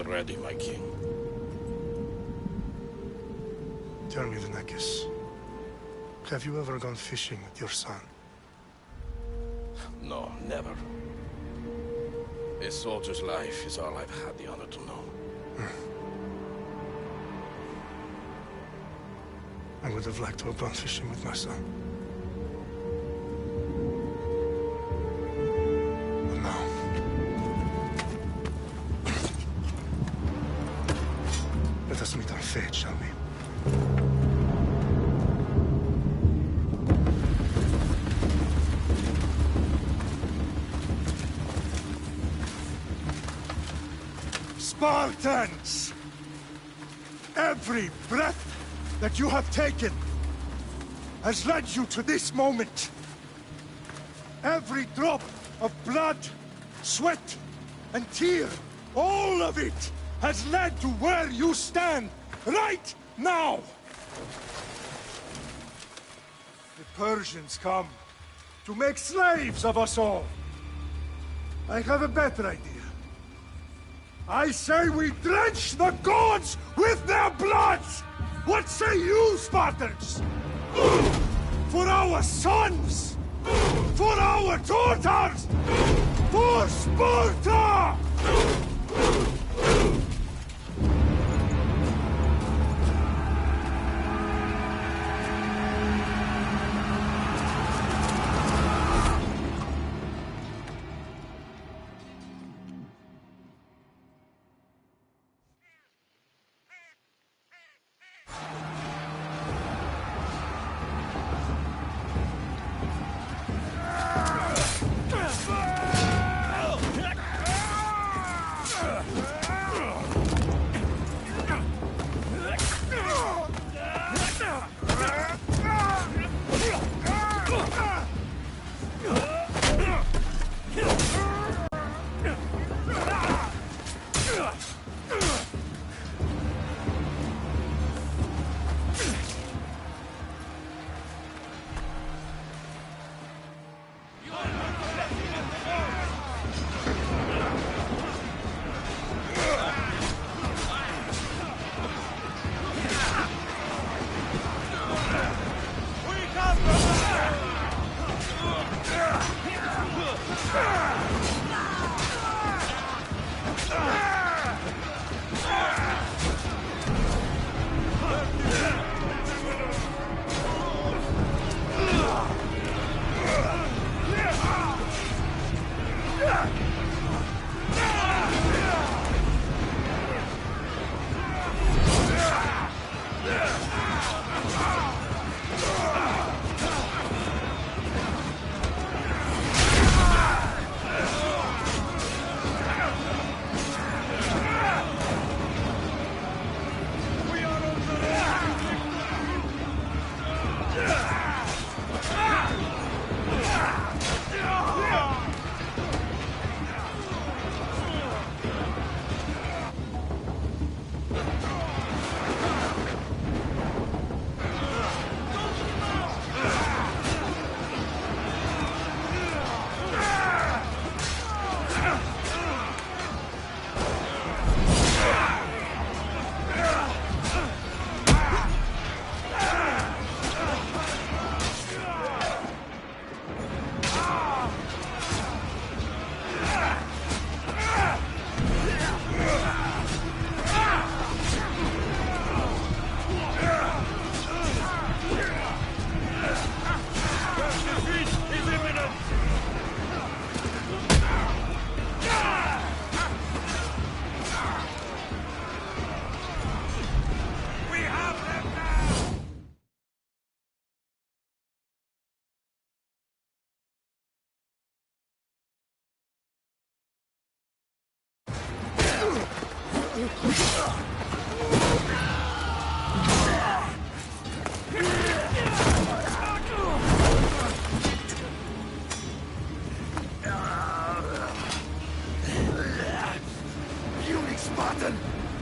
ready, my king. Tell me, Venekis, have you ever gone fishing with your son? No, never. A soldier's life is all I've had the honor to know. I would have liked to have gone fishing with my son. But no. Let us meet our fate, shall we? Spartans! Every breath that you have taken has led you to this moment. Every drop of blood, sweat, and tear, all of it has led to where you stand right now. The Persians come to make slaves of us all. I have a better idea. I say we drench the gods with their blood! What say you, Spartans? For our sons! For our daughters! For Sparta!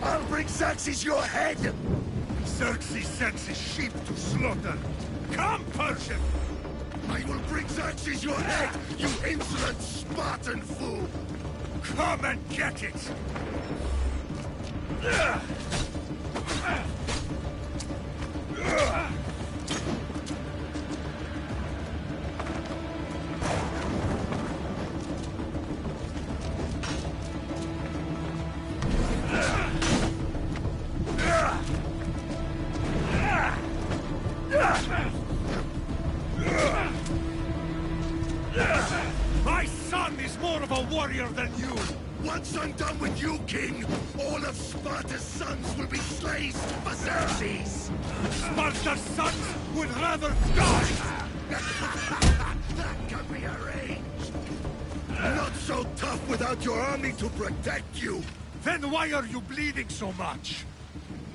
I'll bring Xerxes your head! Xerxes sends his sheep to slaughter. Come, Persian! I will bring Xerxes your head, you insolent Spartan fool! Come and get it! I'm done with you, King, all of Sparta's sons will be slaves for Xerxes! Sparta's sons would rather die! That can be arranged! Not so tough without your army to protect you! Then why are you bleeding so much?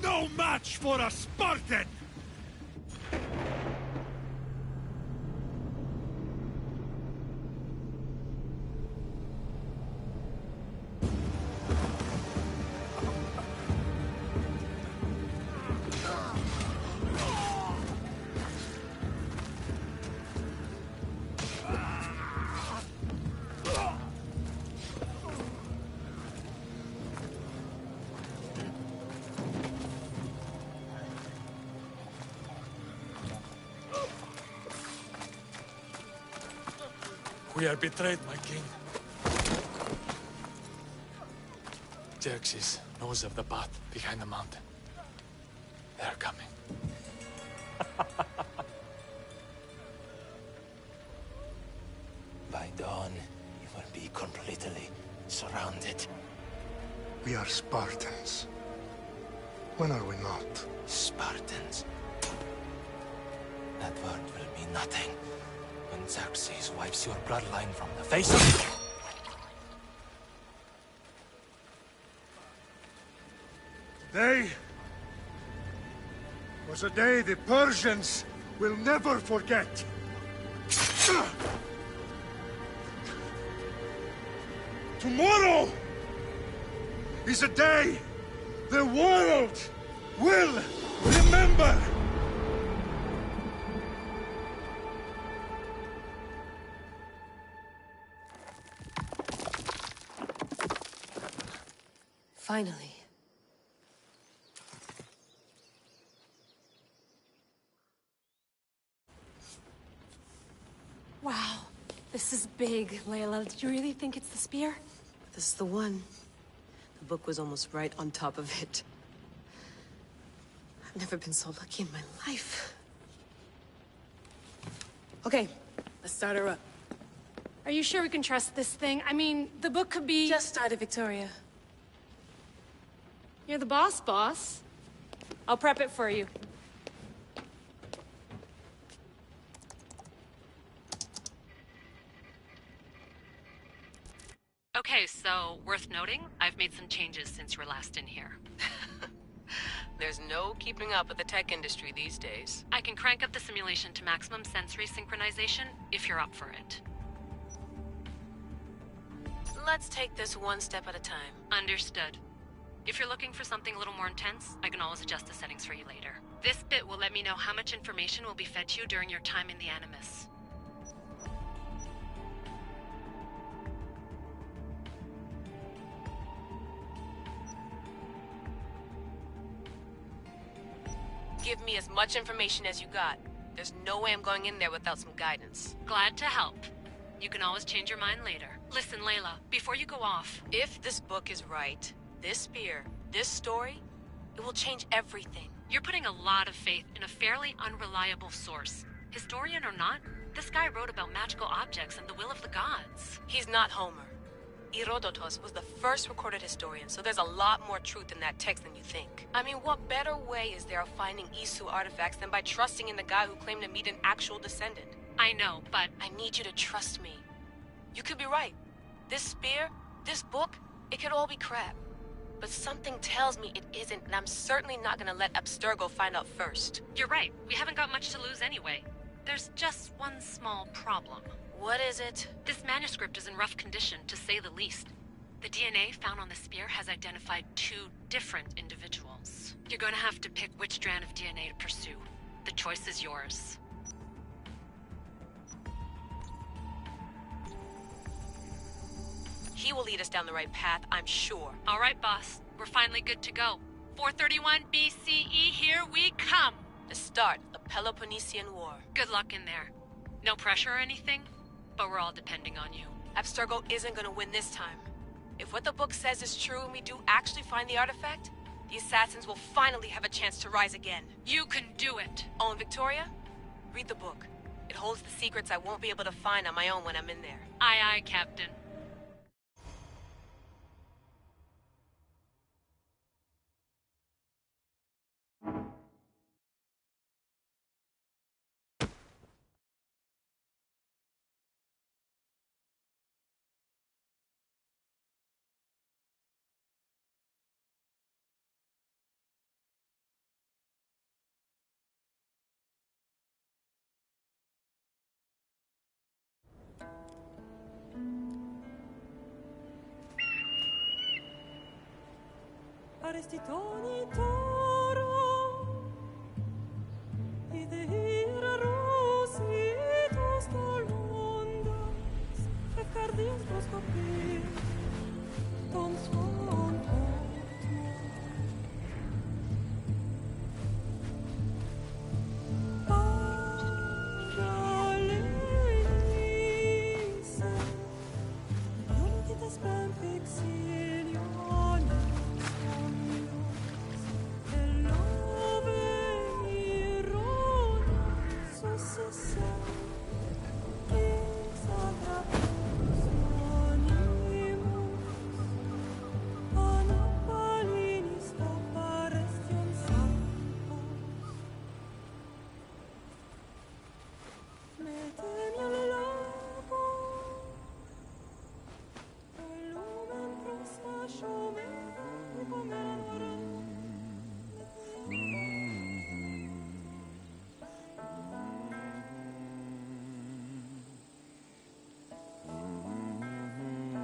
No match for a Spartan! We are betrayed, my king. Xerxes knows of the path behind the mountain. They are coming. By dawn, you will be completely surrounded. We are Spartans. When are we not? Spartans. That word will mean nothing when Xerxes wipes your bloodline from the face of... Day was a day the Persians will never forget. Tomorrow is a day the world will remember. Finally. Wow, this is big, Layla. Did you really think it's the spear? This is the one. The book was almost right on top of it. I've never been so lucky in my life. Okay, let's start her up. Are you sure we can trust this thing? I mean, the book could be... Just started, Victoria. You're the boss. I'll prep it for you. Okay, so worth noting, I've made some changes since you were last in here. There's no keeping up with the tech industry these days. I can crank up the simulation to maximum sensory synchronization if you're up for it. Let's take this one step at a time. Understood. If you're looking for something a little more intense, I can always adjust the settings for you later. This bit will let me know how much information will be fed to you during your time in the Animus. Give me as much information as you got. There's no way I'm going in there without some guidance. Glad to help. You can always change your mind later. Listen, Layla, before you go off... If this book is right, this spear, this story, it will change everything. You're putting a lot of faith in a fairly unreliable source. Historian or not, this guy wrote about magical objects and the will of the gods. He's not Homer. Herodotus was the first recorded historian, so there's a lot more truth in that text than you think. I mean, what better way is there of finding Isu artifacts than by trusting in the guy who claimed to meet an actual descendant? I know, but... I need you to trust me. You could be right. This spear, this book, it could all be crap. But something tells me it isn't, and I'm certainly not gonna let Abstergo find out first. You're right. We haven't got much to lose anyway. There's just one small problem. What is it? This manuscript is in rough condition, to say the least. The DNA found on the spear has identified 2 different individuals. You're gonna have to pick which strand of DNA to pursue. The choice is yours. He will lead us down the right path, I'm sure. All right, boss. We're finally good to go. 431 BCE, here we come! The start of the Peloponnesian War. Good luck in there. No pressure or anything, but we're all depending on you. Abstergo isn't gonna win this time. If what the book says is true and we do actually find the artifact, the assassins will finally have a chance to rise again. You can do it! Oh, and Victoria? Read the book. It holds the secrets I won't be able to find on my own when I'm in there. Aye, aye, Captain. Faresti toni toro, idehira rositos dolondas, fefcardias proskopir, ton svon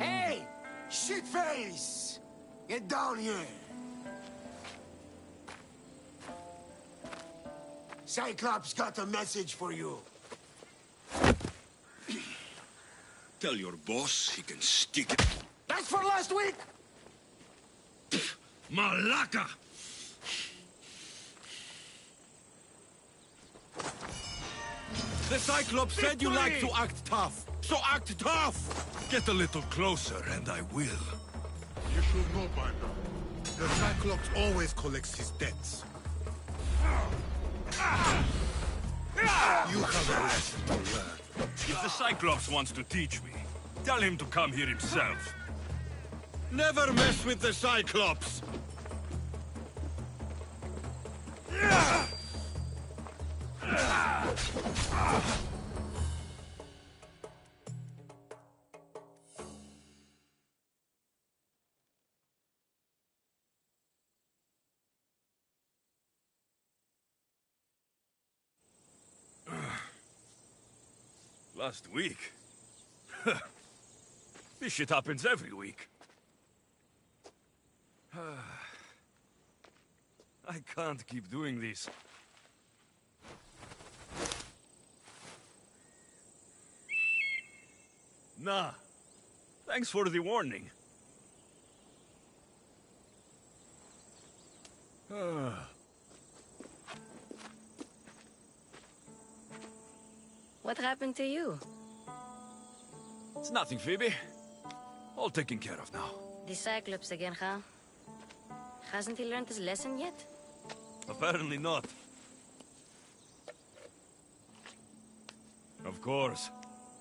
Hey! Shitface! Get down here! Cyclops got a message for you. Tell your boss he can stick it. That's for last week! Malaka! The Cyclops said you like to act tough, so act tough! Get a little closer and I will. You should know by now. The Cyclops always collects his debts. You have a lesson to learn. If the Cyclops wants to teach me, tell him to come here himself. Never mess with the Cyclops! Last week? This shit happens every week. I can't keep doing this. Nah. Thanks for the warning. What happened to you? It's nothing, Phoebe. All taken care of now. The Cyclops again, huh? Hasn't he learned his lesson yet? Apparently not. Of course.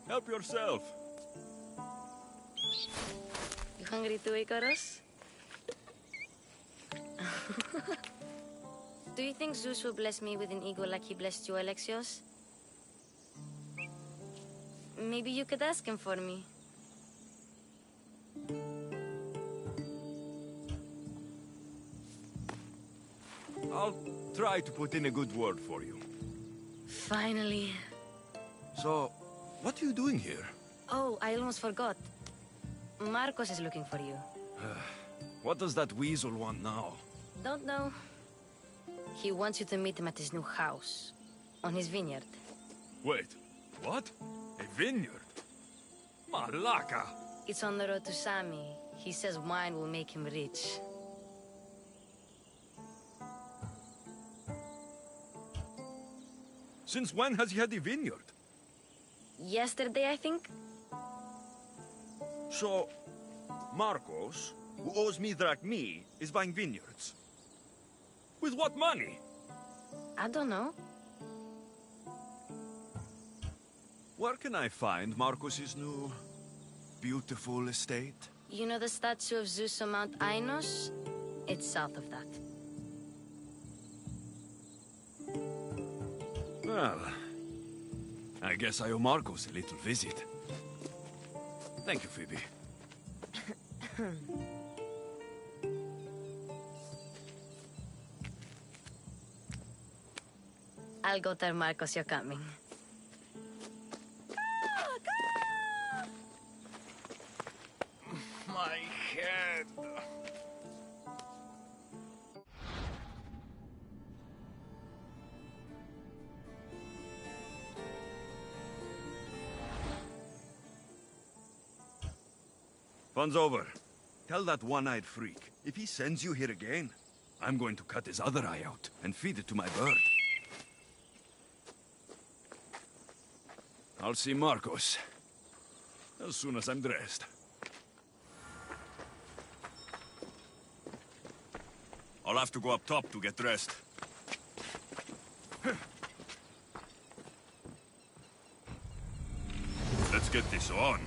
Help yourself. You hungry too, Icarus? Do you think Zeus will bless me with an ego like he blessed you, Alexios? Maybe you could ask him for me. I'll try to put in a good word for you. Finally. So, what are you doing here? Oh, I almost forgot. Marcos is looking for you. What does that weasel want now? Don't know. He wants you to meet him at his new house. On his vineyard. Wait, what? A vineyard? Malaka! It's on the road to Sami. He says wine will make him rich. Since when has he had a vineyard? Yesterday, I think? So, Marcos, who owes me drachmi, is buying vineyards. With what money? I don't know. Where can I find Marcos's new, beautiful estate? You know the statue of Zeus on Mount Ainos? It's south of that. Well, I guess I owe Marcos a little visit. Thank you, Phoebe. I'll go tell Marcos you're coming. My head. Fun's over. Tell that one-eyed freak, if he sends you here again, I'm going to cut his other eye out and feed it to my bird. I'll see Marcos as soon as I'm dressed. I'll have to go up top to get dressed. Let's get this on.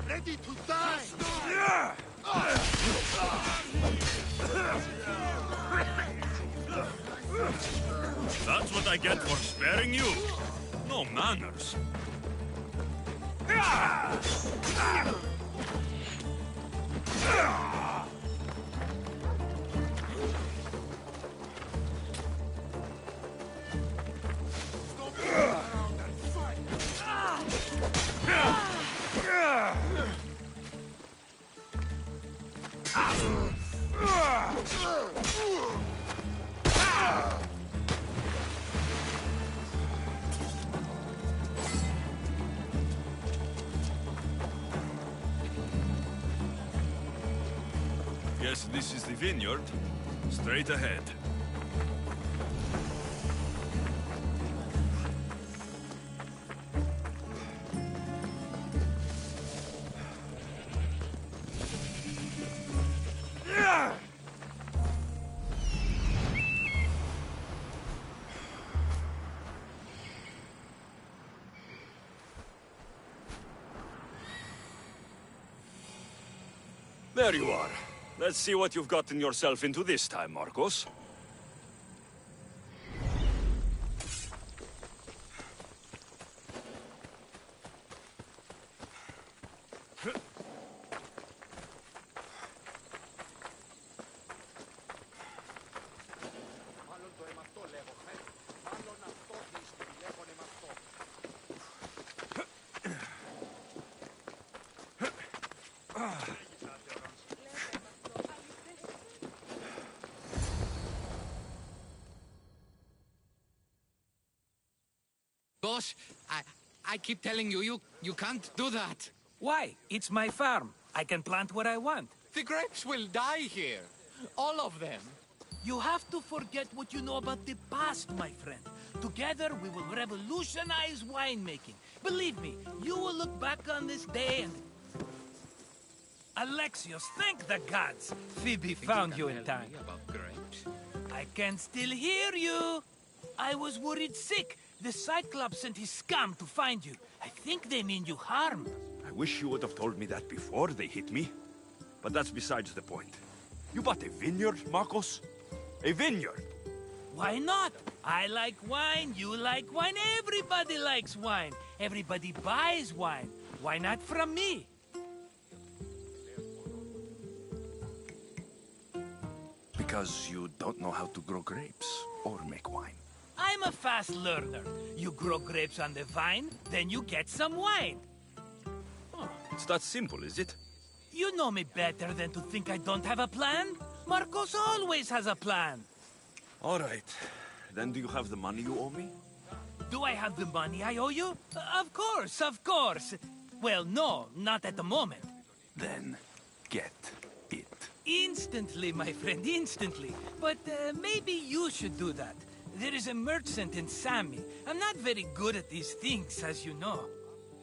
Ready to die! That's what I get for sparing you. No manners. Guess this is the vineyard. Straight ahead. There you are. Let's see what you've gotten yourself into this time, Marcos. Boss, I keep telling you, you can't do that. Why? It's my farm. I can plant what I want. The grapes will die here. All of them. You have to forget what you know about the past, my friend. Together, we will revolutionize winemaking. Believe me, you will look back on this day and... Alexios, thank the gods! Phoebe found you in time. About grapes. I can still hear you! I was worried sick. The Cyclops sent his scum to find you. I think they mean you harm. I wish you would have told me that before they hit me. But that's besides the point. You bought a vineyard, Marcos? A vineyard? Why not? I like wine, you like wine, everybody likes wine. Everybody buys wine. Why not from me? Because you don't know how to grow grapes or make wine. I'm a fast learner. You grow grapes on the vine, then you get some wine. Oh, it's that simple, is it? You know me better than to think I don't have a plan. Marcos always has a plan. All right. Then do you have the money you owe me? Do I have the money I owe you? Of course, of course. Well, no, not at the moment. Then get it. Instantly, my friend, instantly. But maybe you should do that. There is a merchant in Sami. I'm not very good at these things, as you know.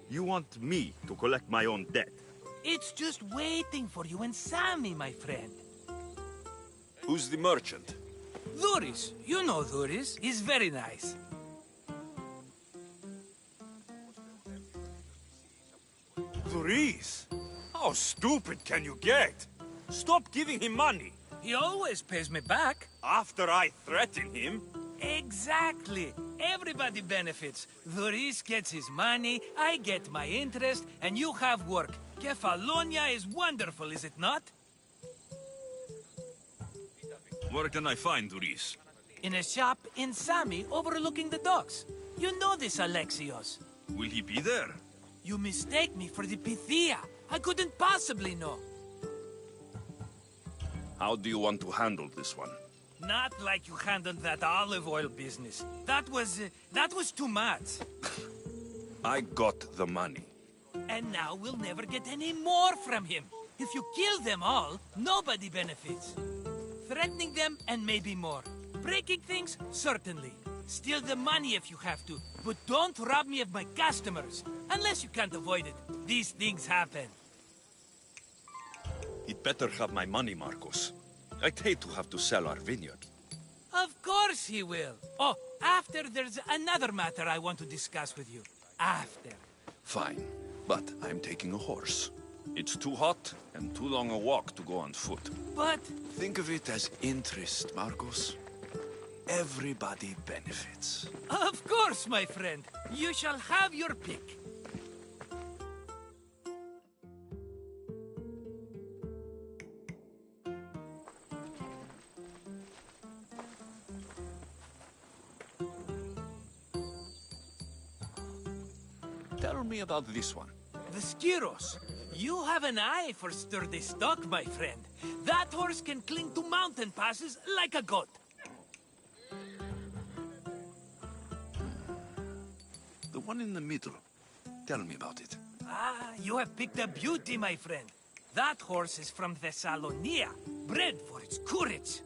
You want me to collect my own debt? It's just waiting for you in Sami, my friend. Who's the merchant? Dhuris. You know Dhuris. He's very nice. Dhuris? How stupid can you get? Stop giving him money. He always pays me back. After I threaten him? Exactly. Everybody benefits. Dhuris gets his money, I get my interest, and you have work. Kefalonia is wonderful, is it not? Where can I find Dhuris? In a shop in Sami overlooking the docks. You know this, Alexios. Will he be there? You mistake me for the Pythia. I couldn't possibly know. How do you want to handle this one? Not like you handled that olive oil business. That was too much. I got the money. And now we'll never get any more from him. If you kill them all, nobody benefits. Threatening them, and maybe more. Breaking things, certainly. Steal the money if you have to, but don't rob me of my customers. Unless you can't avoid it. These things happen. He'd better have my money, Marcos. I'd hate to have to sell our vineyard. Of course he will. Oh, after there's another matter I want to discuss with you. After. Fine, but I'm taking a horse. It's too hot and too long a walk to go on foot. But... Think of it as interest, Marcos. Everybody benefits. Of course, my friend. You shall have your pick. Tell me about this one. The Skiros. You have an eye for sturdy stock, my friend. That horse can cling to mountain passes like a goat. The one in the middle. Tell me about it. Ah, you have picked a beauty, my friend. That horse is from Thessalonia, bred for its courage.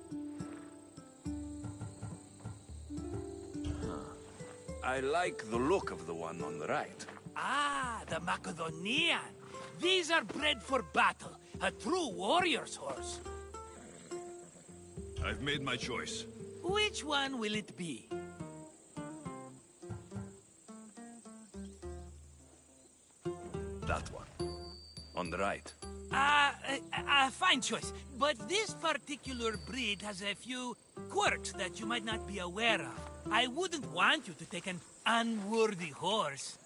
I like the look of the one on the right. Ah, the Macedonian. These are bred for battle. A true warrior's horse. I've made my choice. Which one will it be? That one. On the right. Fine choice. But this particular breed has a few quirks that you might not be aware of. I wouldn't want you to take an unworthy horse.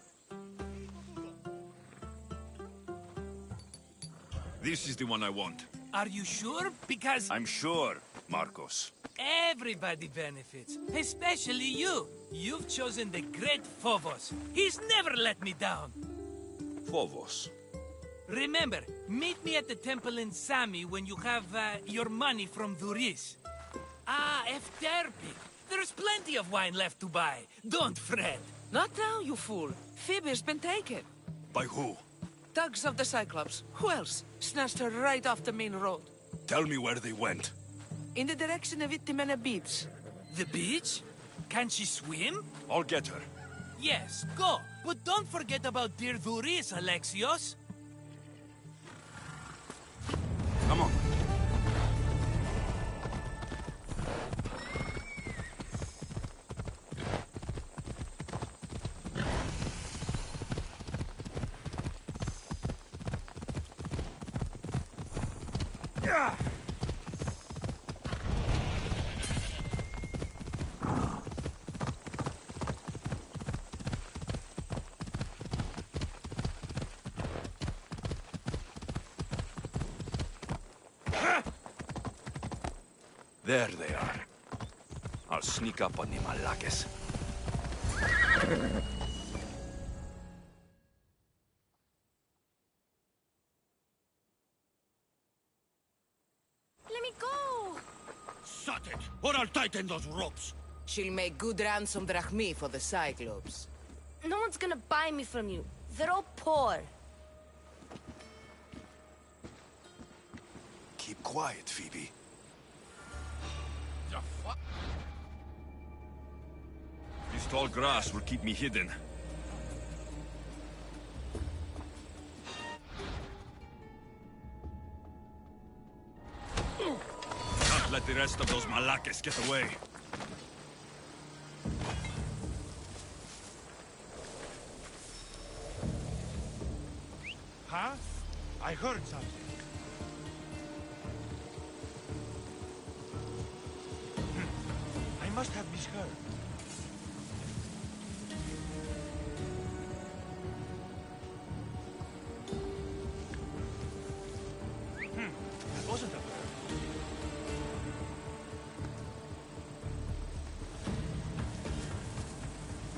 This is the one I want. Are you sure? Because... I'm sure, Marcos. Everybody benefits. Especially you. You've chosen the great Phobos. He's never let me down. Phobos. Remember, meet me at the temple in Sami when you have your money from Dhuris. Ah, Efterpi. There's plenty of wine left to buy. Don't fret. Not now, you fool. Phoebe's been taken. By who? Thugs of the Cyclops. Who else? Snatched her right off the main road. Tell me where they went. in the direction of Itimena Beach. The beach? Can she swim? I'll get her. Yes, go. But don't forget about dear Duris, Alexios. Come on. There they are. I'll sneak up on the Malakes. Let me go! Shut it, or I'll tighten those ropes. She'll make good ransom drachmi for the Cyclops. No one's gonna buy me from you. They're all poor. Keep quiet, Phoebe. This tall grass will keep me hidden. Can't let the rest of those Malakes get away. Huh? I heard something. I must have misheard. That wasn't a bird.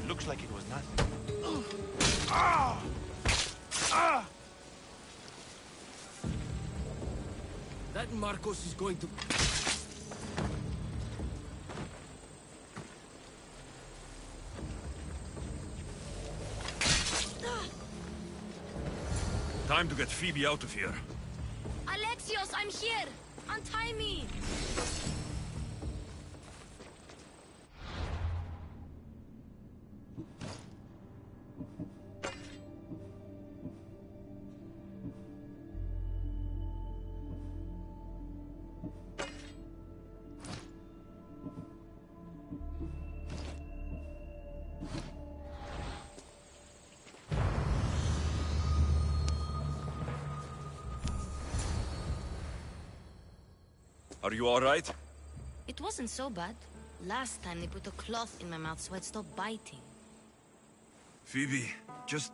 Looks like it was nothing. Ah! Ah! That Marcos is going to... Time to get Phoebe out of here. Alexios, I'm here! Untie me! Are you all right? It wasn't so bad. Last time they put a cloth in my mouth so I'd stop biting. Phoebe, just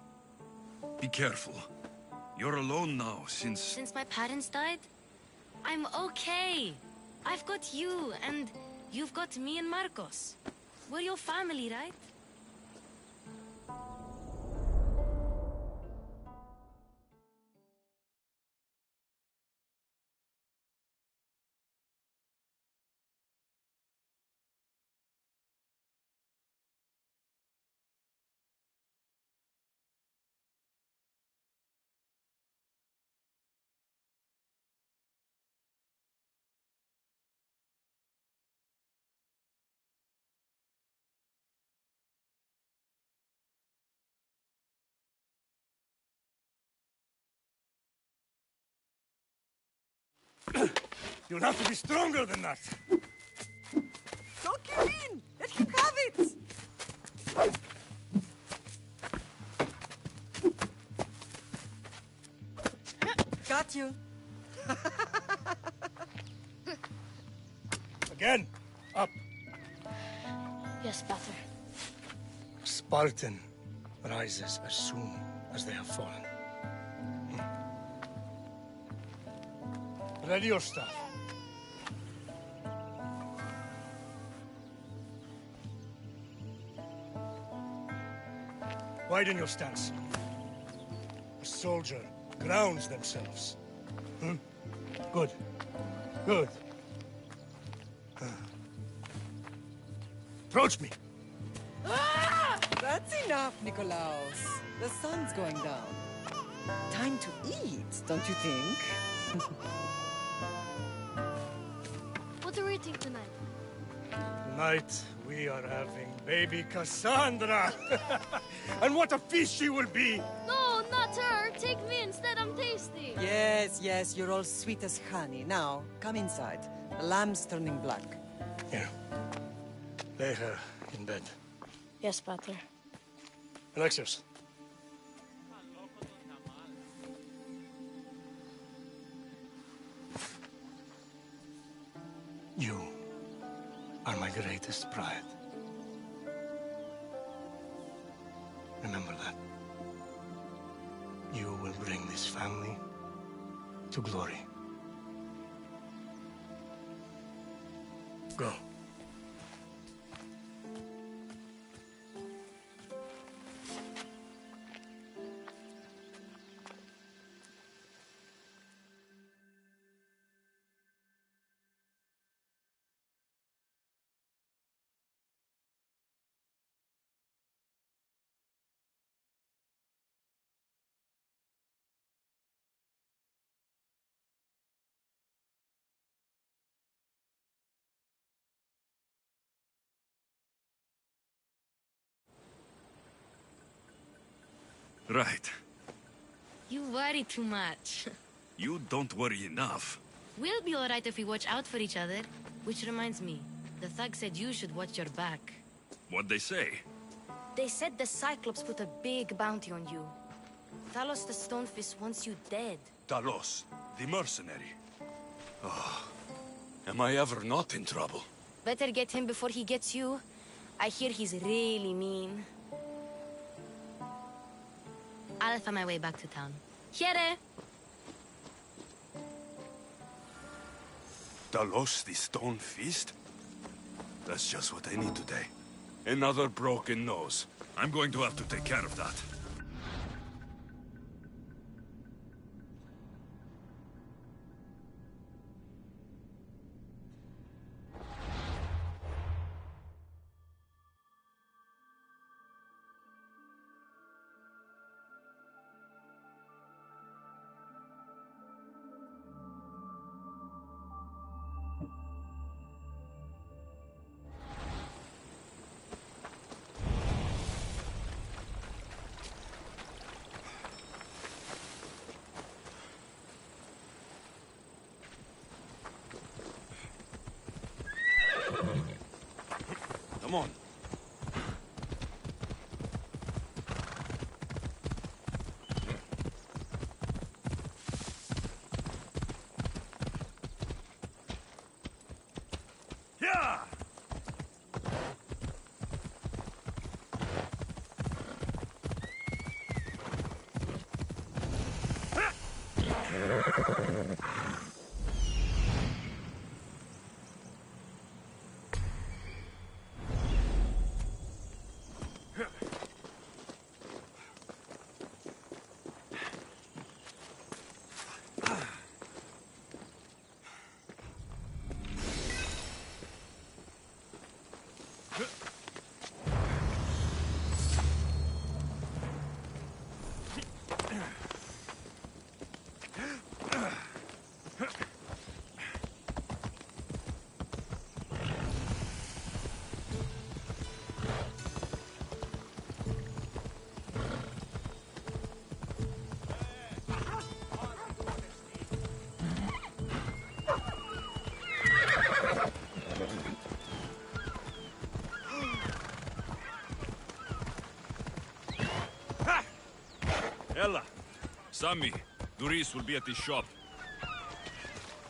be careful. You're alone now since... Since my parents died? I'm okay. I've got you, and you've got me and Marcos. We're your family, right? You'll have to be stronger than that. Don't give in! Let him have it! Got you. Again, up. Yes, Father. Spartan rises as soon as they have fallen. Ready your staff. Widen your stance. A soldier grounds themselves. Good. Good. Approach me. Ah! That's enough, Nikolaos. The sun's going down. Time to eat, don't you think? What are we celebrating tonight? Tonight, we are having baby Cassandra! And what a feast she will be! No, not her. Take me instead. I'm tasty. Yes, yes, you're all sweet as honey. Now, come inside. The lamb's turning black. Here. Lay her in bed. Yes, Pater. Alexios. You are my greatest pride. Remember that. You will bring this family to glory. Go. Right. You worry too much. You don't worry enough. We'll be alright if we watch out for each other. Which reminds me, the thug said you should watch your back. What'd they say? They said the Cyclops put a big bounty on you. Talos the Stonefist wants you dead. Talos, the mercenary. Oh, am I ever not in trouble? Better get him before he gets you. I hear he's really mean. I'll find my way back to town. Here! Talos, the Stone Fist? That's just what I need today. Another broken nose. I'm going to have to take care of that. Come on. Yeah! Ella, Sammy, Duris will be at the shop.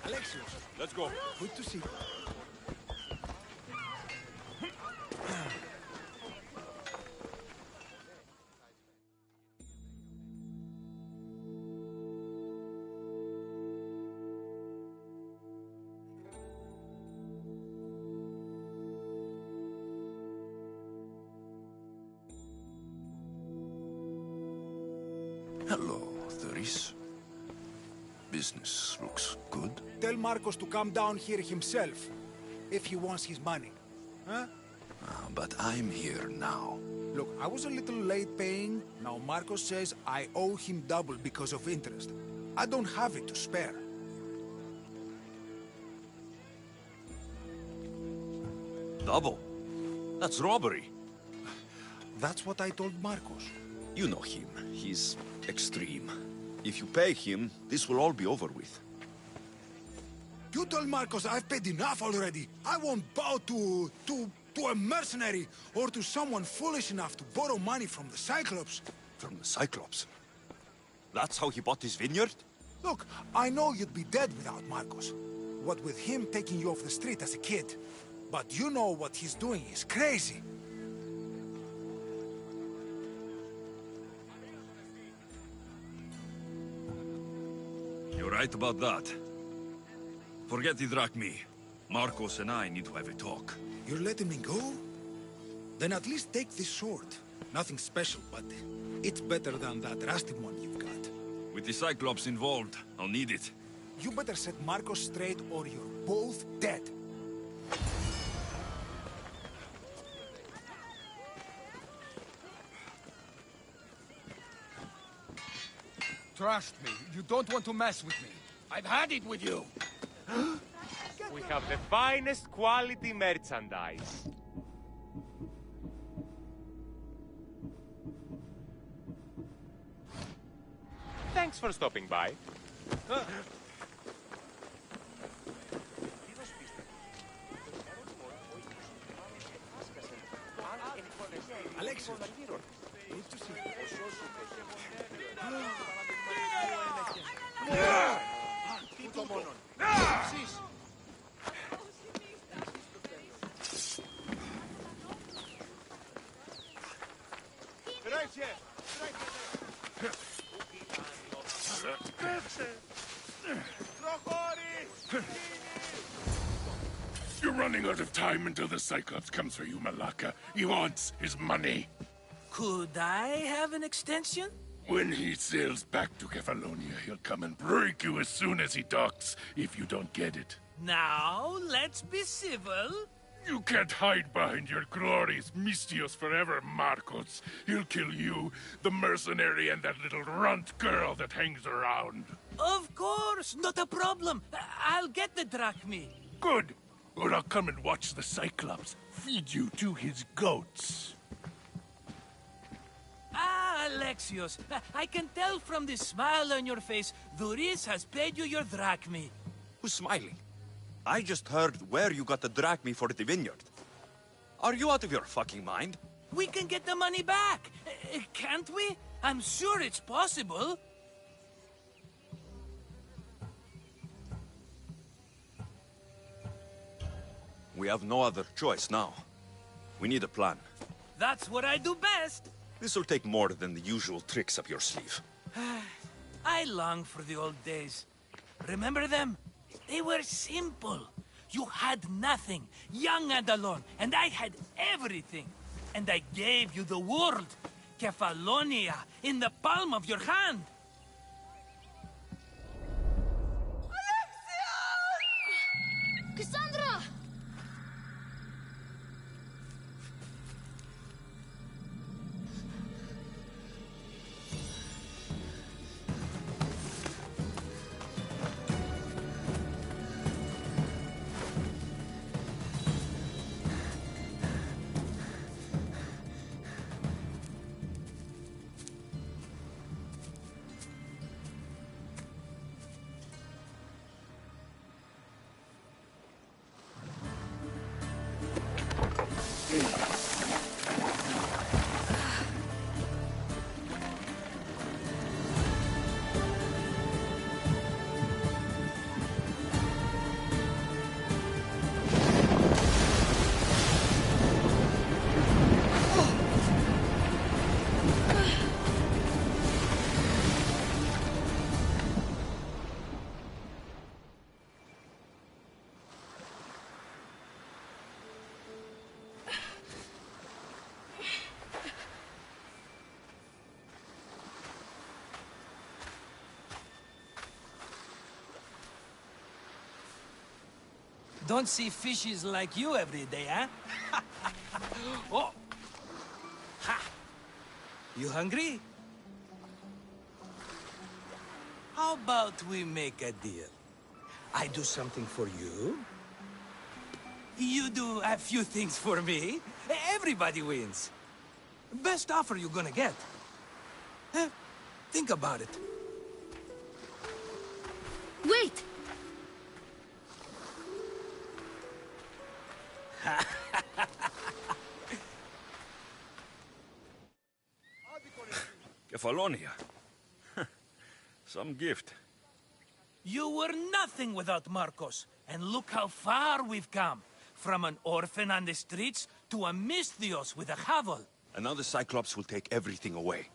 Alexios, Let's go. good to see you. Hello, Duris. Business looks good. Tell Marcos to come down here himself, if he wants his money. Huh? But I'm here now. Look, I was a little late paying. Now Marcos says I owe him double because of interest. I don't have it to spare. Double? That's robbery. That's what I told Marcos. You know him. He's extreme. If you pay him, this will all be over with. You told Marcos I've paid enough already. I won't bow to a mercenary or to someone foolish enough to borrow money from the Cyclops. From the Cyclops? That's how he bought his vineyard? Look, I know you'd be dead without Marcos. What with him taking you off the street as a kid. But you know what he's doing is crazy. You're right about that. Forget the Drachmi. Marcos and I need to have a talk. You're letting me go? Then at least take this sword. Nothing special, but it's better than that rusty one you've got. With the Cyclops involved, I'll need it. You better set Marcos straight or you're both dead. Trust me, you don't want to mess with me. I've had it with you. We have the finest quality merchandise. Thanks for stopping by. Alexis, good to see you. You're running out of time until the Cyclops comes for you, Malaka. He wants his money. Could I have an extension? When he sails back to Kefalonia, he'll come and break you as soon as he docks, if you don't get it. Now, let's be civil. You can't hide behind your glories, Mistios forever, Marcos. He'll kill you, the mercenary, and that little runt girl that hangs around. Of course, not a problem. I'll get the drachmi. Good. Or I'll come and watch the Cyclops feed you to his goats. Ah, Alexios, I can tell from the smile on your face, Duris has paid you your drachmi. Who's smiling? I just heard where you got the drachmi for the vineyard. Are you out of your fucking mind? We can get the money back, can't we? I'm sure it's possible. We have no other choice now. We need a plan. That's what I do best. This'll take more than the usual tricks up your sleeve. I long for the old days. Remember them? They were simple. You had nothing, young and alone, and I had everything. And I gave you the world, Kefalonia, in the palm of your hand. Cassandra! Don't see fishes like you every day, huh? Oh! Ha! You hungry? How about we make a deal? I do something for you, You do a few things for me. Everybody wins. Best offer you're gonna get. Think about it. Wait! Kefalonia. Some gift. You were nothing without Marcos, and look how far we've come. From an orphan on the streets to a Misthios with a Havel. And now the Cyclops will take everything away.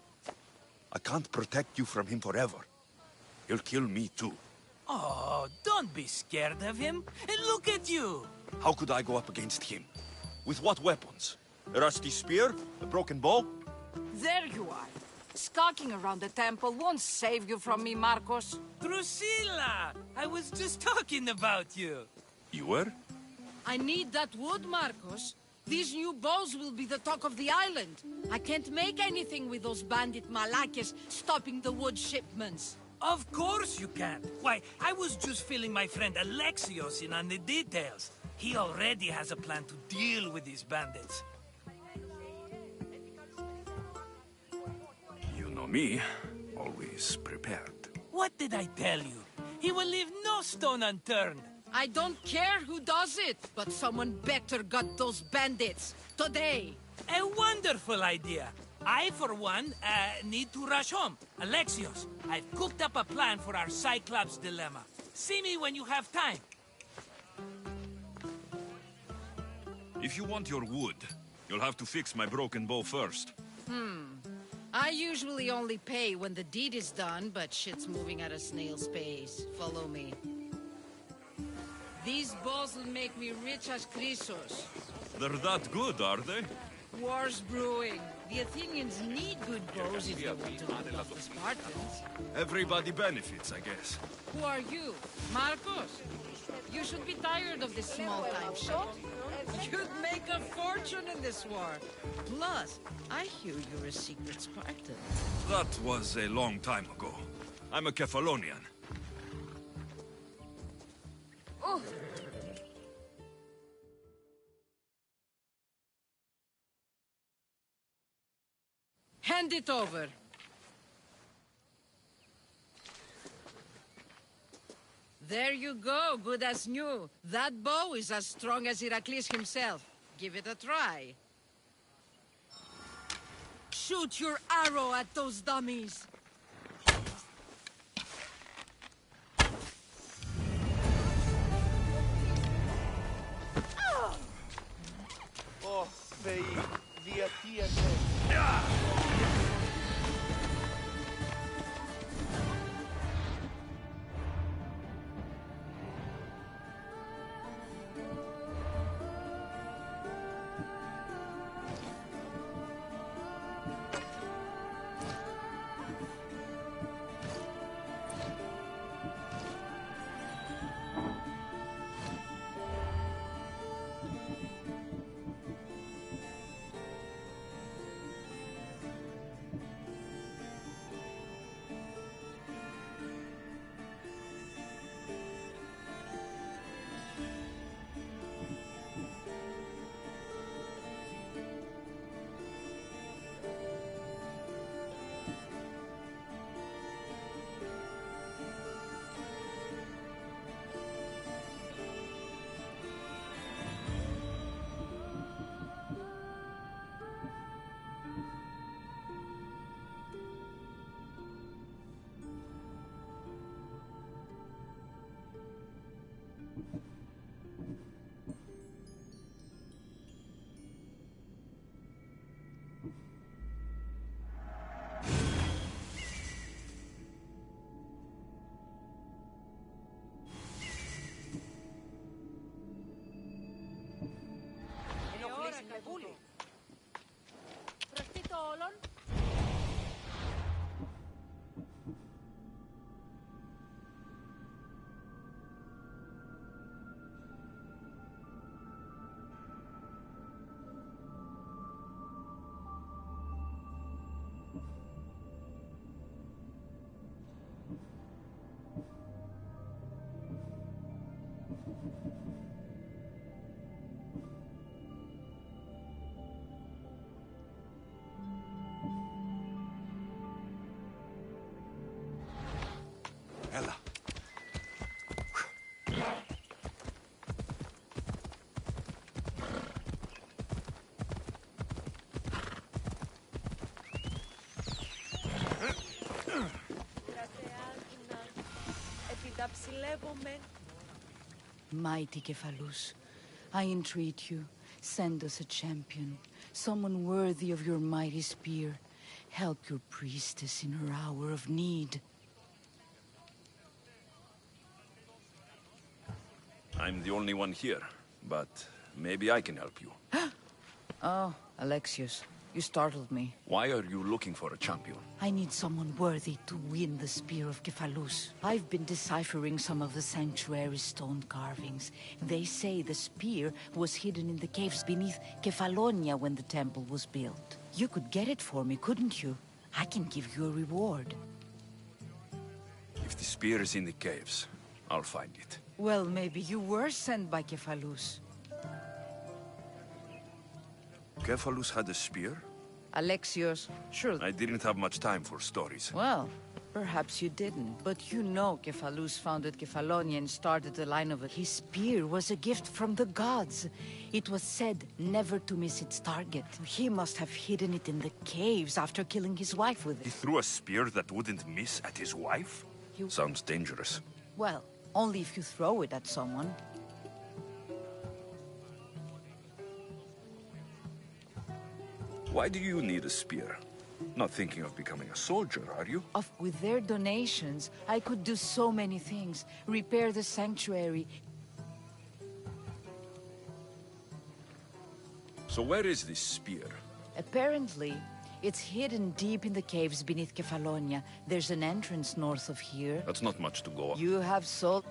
I can't protect you from him forever. He'll kill me too. Oh, don't be scared of him. And look at you. How could I go up against him? With what weapons? A rusty spear? A broken bow? There you are. Skulking around the temple won't save you from me, Marcos. Drusilla! I was just talking about you. You were? I need that wood, Marcos. These new bows will be the talk of the island. I can't make anything with those bandit Malakes stopping the wood shipments. Of course you can. Why, I was just filling my friend Alexios in on the details. He already has a plan to deal with these bandits. You know me. Always prepared. What did I tell you? He will leave no stone unturned. I don't care who does it, but someone better got those bandits. Today. A wonderful idea. I, for one, need to rush home. Alexios, I've cooked up a plan for our Cyclops dilemma. See me when you have time. If you want your wood, you'll have to fix my broken bow first. I usually only pay when the deed is done, but shit's moving at a snail's pace. Follow me. These bows will make me rich as Chrysos. They're that good, are they? War's brewing. The Athenians need good bows if they want to knock off the Spartans. Everybody benefits, I guess. Who are you? Marcos? You should be tired of this small-time shit. You'd make a fortune in this war. Plus, I hear you're a secret Spartan. That was a long time ago. I'm a Kefalonian. Oh. Hand it over. There you go, good as new. That bow is as strong as Heracles himself. Give it a try. Shoot your arrow at those dummies. Oh, Fei, via tia. ψηλεύομαι. Mighty Kephalus, I entreat you, send us a champion, someone worthy of your mighty spear. Help your priestess in her hour of need. I'm the only one here, but maybe I can help you. Oh, Alexios, you startled me. Why are you looking for a champion? I need someone worthy to win the Spear of Kephalus. I've been deciphering some of the sanctuary's stone carvings. They say the spear was hidden in the caves beneath Kefalonia when the temple was built. You could get it for me, couldn't you? I can give you a reward. If the spear is in the caves, I'll find it. Well, maybe you were sent by Kephalus. Kephalus had a spear? Alexios, sure. I didn't have much time for stories. Well, perhaps you didn't. But you know Kephalus founded Kefalonia and started the line of it. His spear was a gift from the gods. It was said never to miss its target. He must have hidden it in the caves after killing his wife with He it. threw a spear that wouldn't miss at his wife? Sounds dangerous. Well, only if you throw it at someone. Why do you need a spear? Not thinking of becoming a soldier, are you? With their donations, I could do so many things. Repair the sanctuary. So where is this spear? Apparently, it's hidden deep in the caves beneath Kefalonia. There's an entrance north of here. That's not much to go on. You have sold...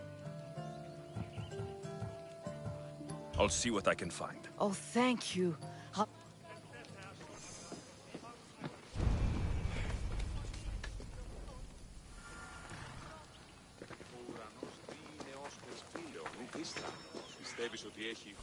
I'll see what I can find. Oh, thank you. Πιστεύεις ότι έχει...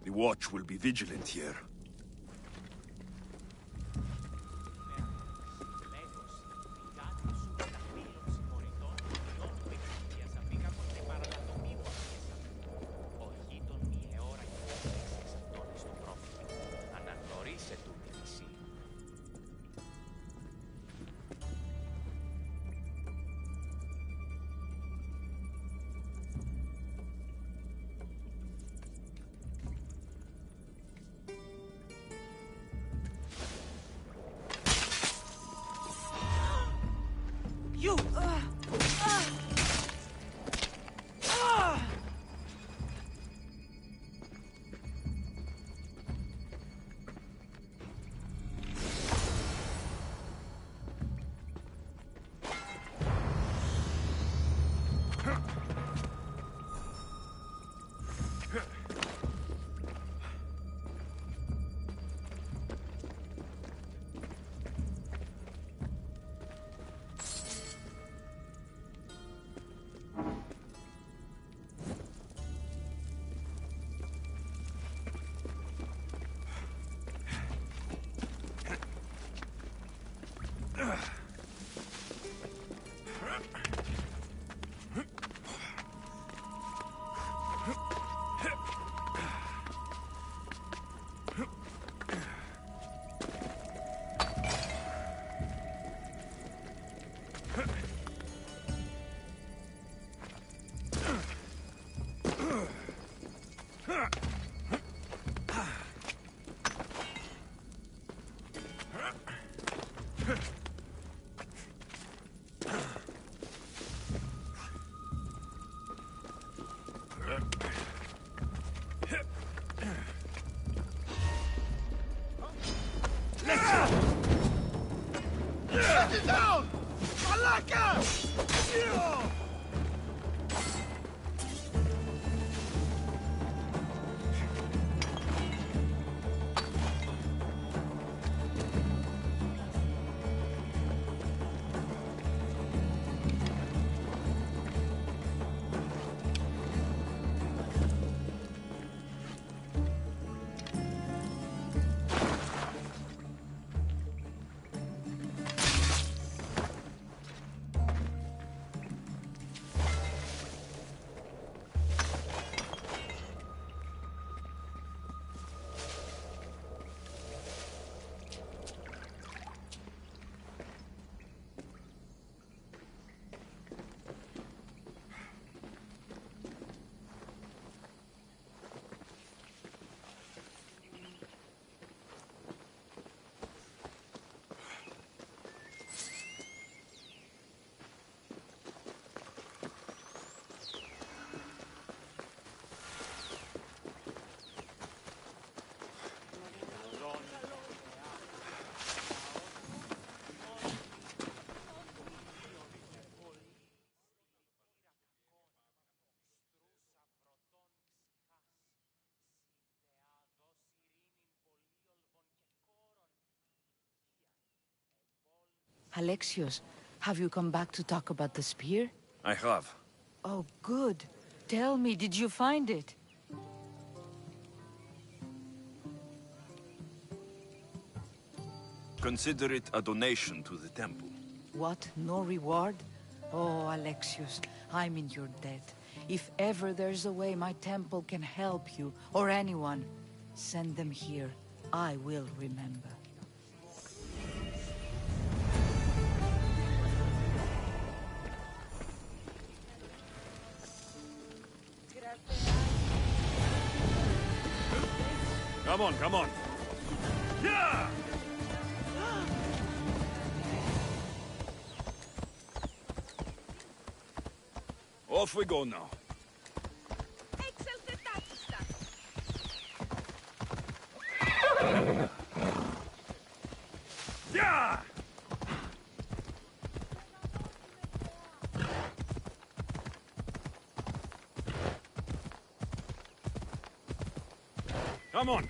The watch will be vigilant here. Get it down! Malaka! Alexios, have you come back to talk about the spear? I have. Oh, good. Tell me, did you find it? Consider it a donation to the temple. What? No reward? Oh, Alexios, I'm in your debt. If ever there's a way my temple can help you, or anyone, send them here. I will remember. Come on, come on. Yeah! Off we go now. Yeah! Come on.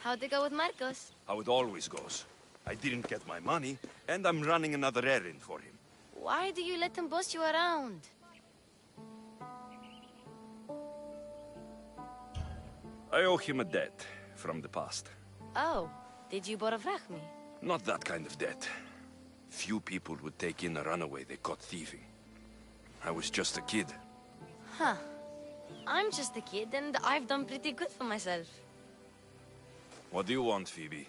How'd it go with Marcos? How it always goes. I didn't get my money, and I'm running another errand for him. Why do you let him boss you around? I owe him a debt from the past. Oh, did you borrow me? Not that kind of debt. Few people would take in a runaway they caught thieving. I was just a kid. Huh. I'm just a kid, and I've done pretty good for myself. What do you want, Phoebe?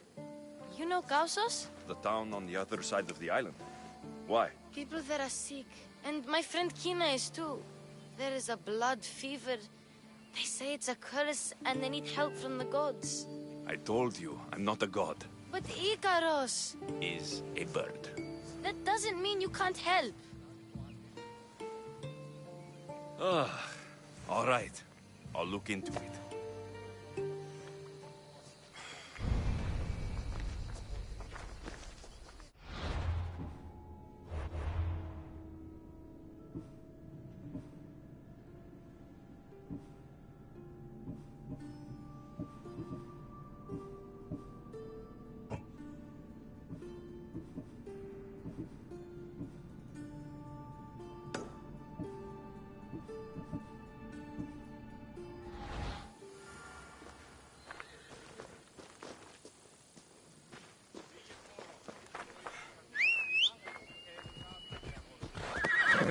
You know Kausos? The town on the other side of the island. Why? People there are sick, and my friend Kina is too. There is a blood fever. They say it's a curse, and they need help from the gods. I told you, I'm not a god. But Ikaros! Is a bird. That doesn't mean you can't help. All right. I'll look into it.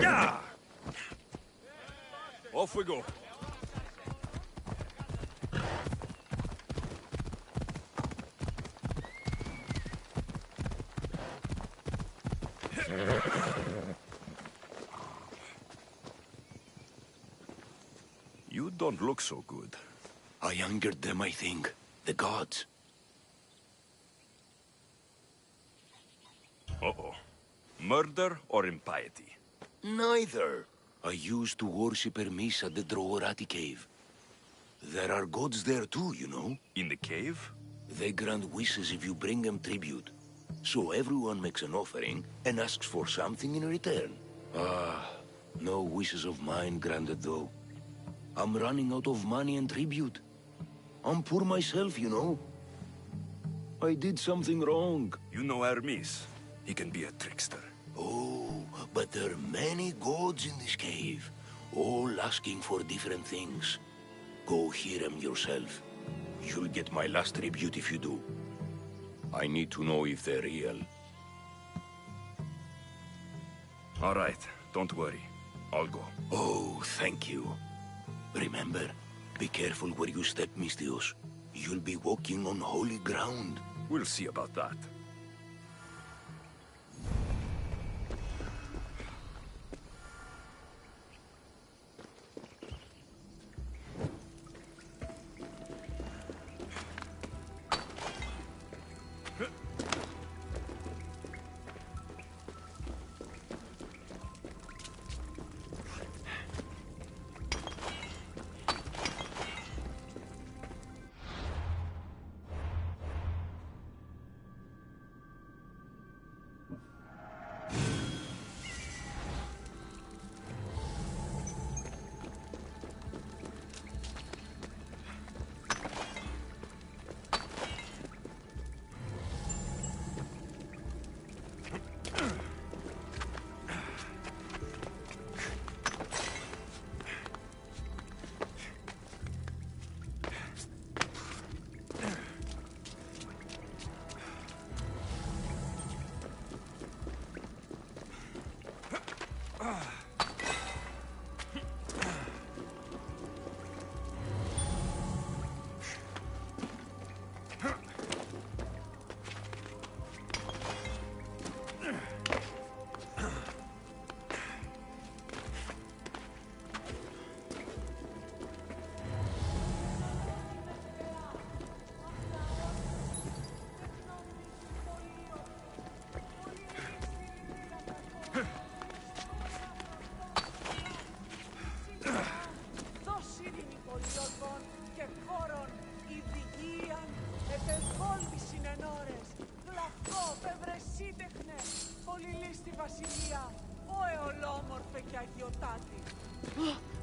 Yeah! Off we go. You don't look so good. I angered them, I think. The gods. Uh-oh. Murder or impiety? Neither. I used to worship Hermes at the Droorati cave. There are gods there too, you know. In the cave? They grant wishes if you bring them tribute. So everyone makes an offering and asks for something in return. No wishes of mine granted though. I'm running out of money and tribute. I'm poor myself, you know. I did something wrong. You know Hermes. He can be a trickster. Oh, but there are many gods in this cave, all asking for different things. Go hear them yourself. You'll get my last tribute if you do. I need to know if they're real. All right, don't worry. I'll go. Oh, thank you. Remember, be careful where you step, Misthios. You'll be walking on holy ground. We'll see about that.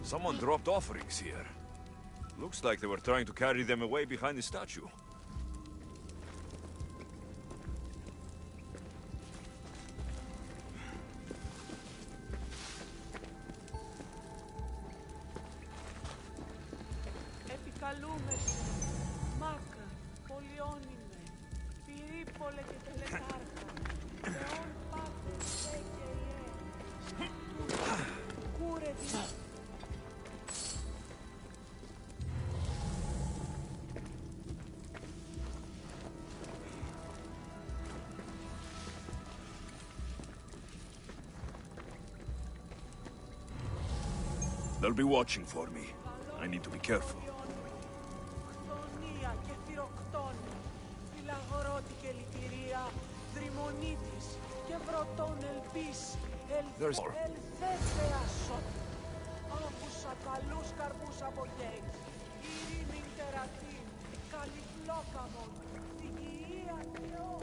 Someone dropped offerings here. Looks like they were trying to carry them away behind the statue. Ονόμεσαι Μάκα, πολιόνιμε, πυρίπολε και τελετάρχα, Θεόν πάτε σε και ιέ, κούρε δι. They'll be watching for me. I need to be careful. Χθονία και θυροκτόνη, φυλαγρώτη και λυτηρία, δρυμονίτης και βρωτών ελπίς, ελθέθεα σώτη. Άκουσα καλούς καρπούς από γέης, ειρήνην τερατήν, καλυφλόκαμον, δικαιία Θεό.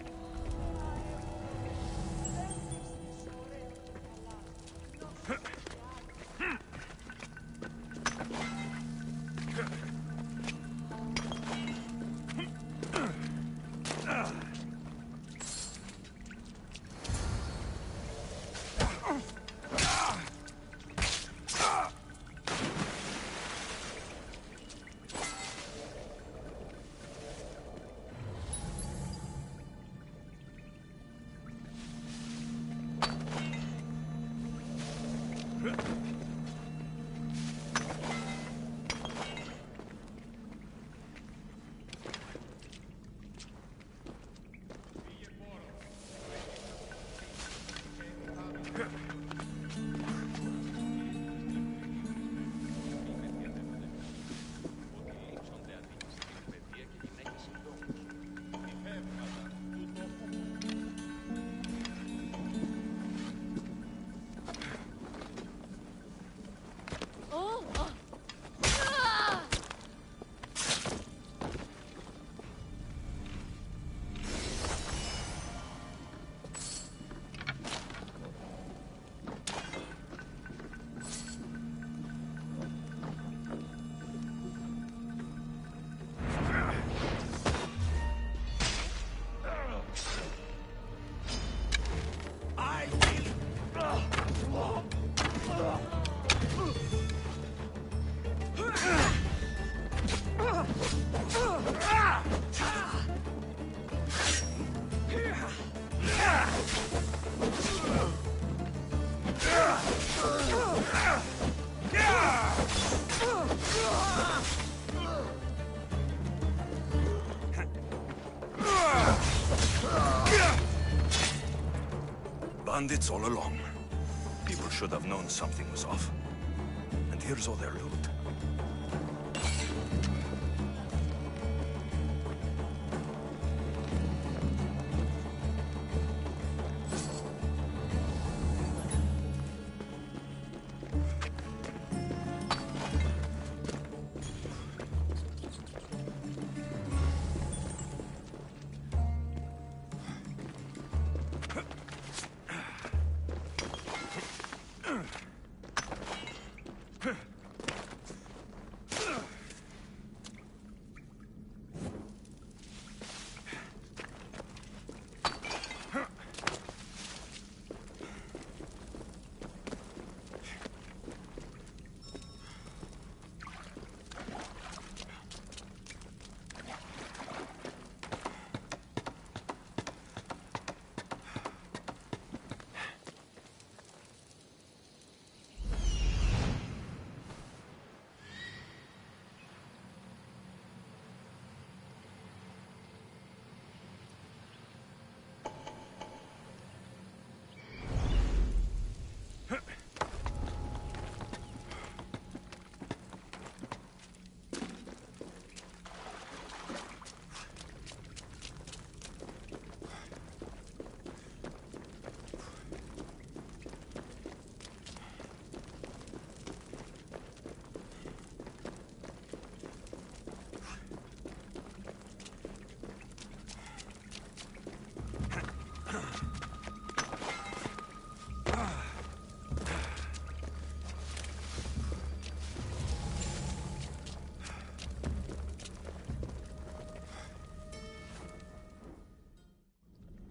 Bandits all along. People should have known something was off. And here's all their loot.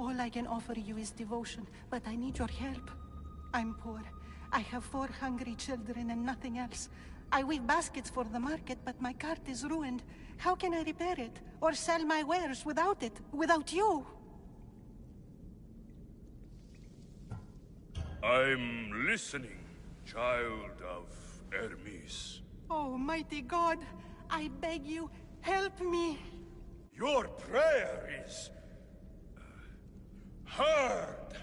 All I can offer you is devotion, but I need your help. I'm poor. I have 4 hungry children and nothing else. I weave baskets for the market, but my cart is ruined. How can I repair it? Or sell my wares without it? Without you? I'm listening, child of Hermes. Oh, mighty God, I beg you, help me. Your prayer is heard.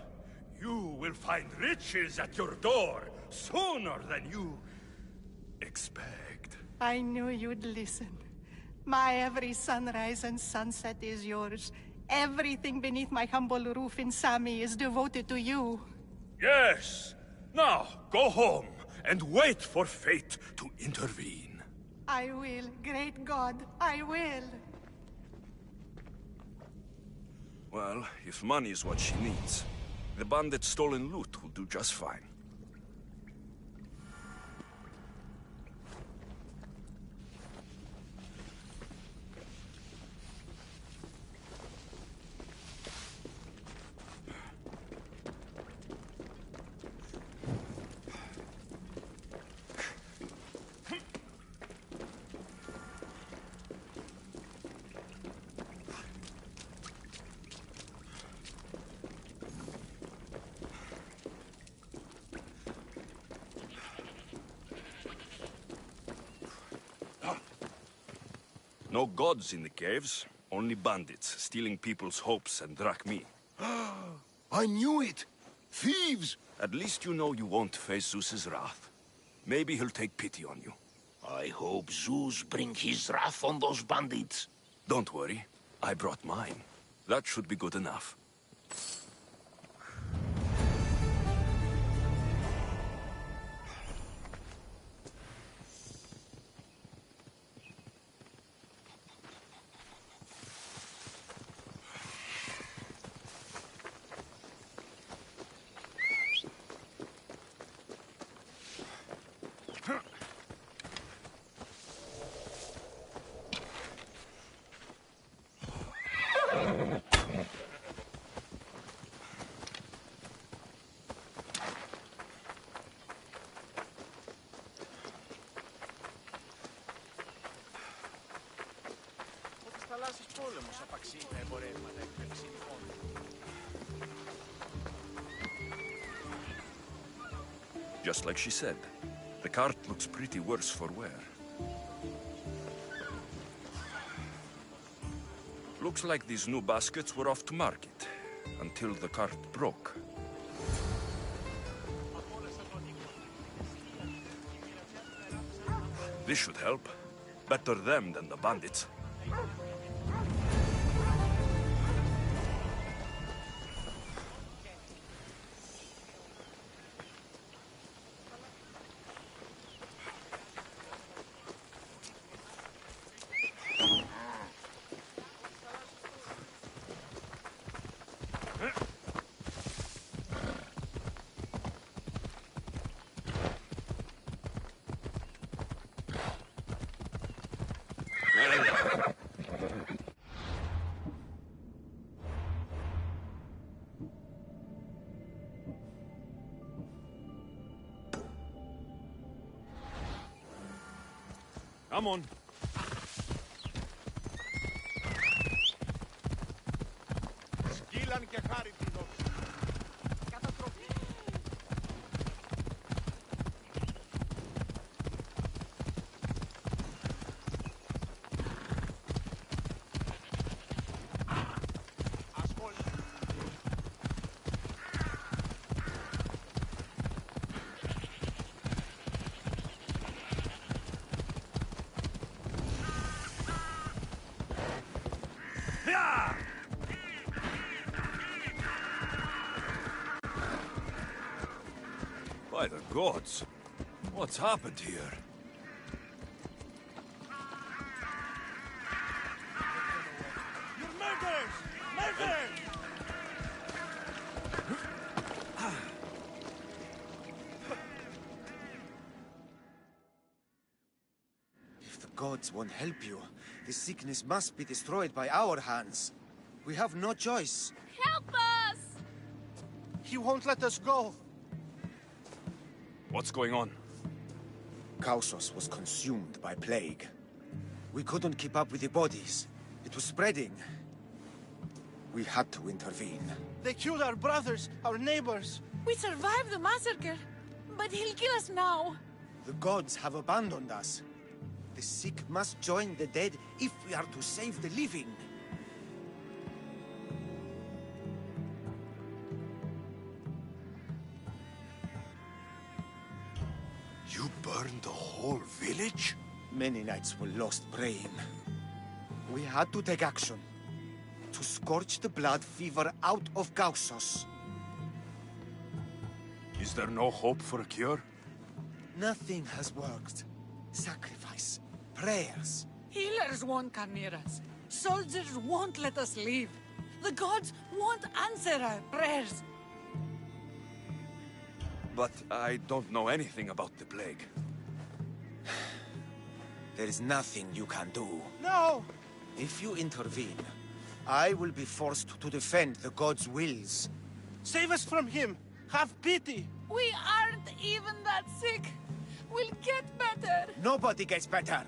You will find riches at your door sooner than you expect. I knew you'd listen. My every sunrise and sunset is yours. Everything beneath my humble roof in Sami is devoted to you. Yes. Now, go home and wait for fate to intervene. I will, great God, I will. Well, if money is what she needs, the bandit's stolen loot will do just fine. No gods in the caves, only bandits stealing people's hopes and drachmi. I knew it! Thieves! At least you know you won't face Zeus's wrath. Maybe he'll take pity on you. I hope Zeus bring his wrath on those bandits. Don't worry, I brought mine. That should be good enough. Just like she said, the cart looks pretty worse for wear. Looks like these new baskets were off to market, until the cart broke. This should help. Better them than the bandits. Come on. Σκύλαν και χάρη τη δόξη. Καταστροφή. By the gods, what's happened here? You're murderers! Murderers! If the gods won't help you, this sickness must be destroyed by our hands. We have no choice. Help us! He won't let us go. What's going on? Kausos was consumed by plague. We couldn't keep up with the bodies. It was spreading. We had to intervene. They killed our brothers, our neighbors. We survived the massacre, but he'll kill us now. The gods have abandoned us. The sick must join the dead if we are to save the living. You burned the whole village? Many nights were lost praying. We had to take action. To scorch the blood fever out of Kausos. Is there no hope for a cure? Nothing has worked. Sacrifice, prayers. Healers won't come near us. Soldiers won't let us leave. The gods won't answer our prayers. But I don't know anything about the plague. There is nothing you can do. No! If you intervene, I will be forced to defend the gods' wills. Save us from him! Have pity! We aren't even that sick. We'll get better. Nobody gets better.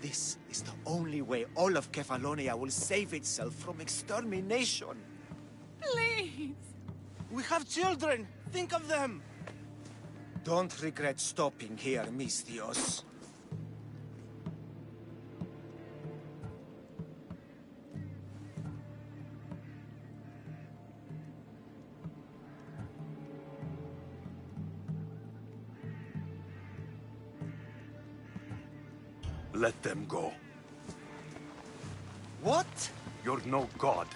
This is the only way all of Kefalonia will save itself from extermination. Please. We have children. Think of them. Don't regret stopping here, Misthios. Let them go. What? You're no god.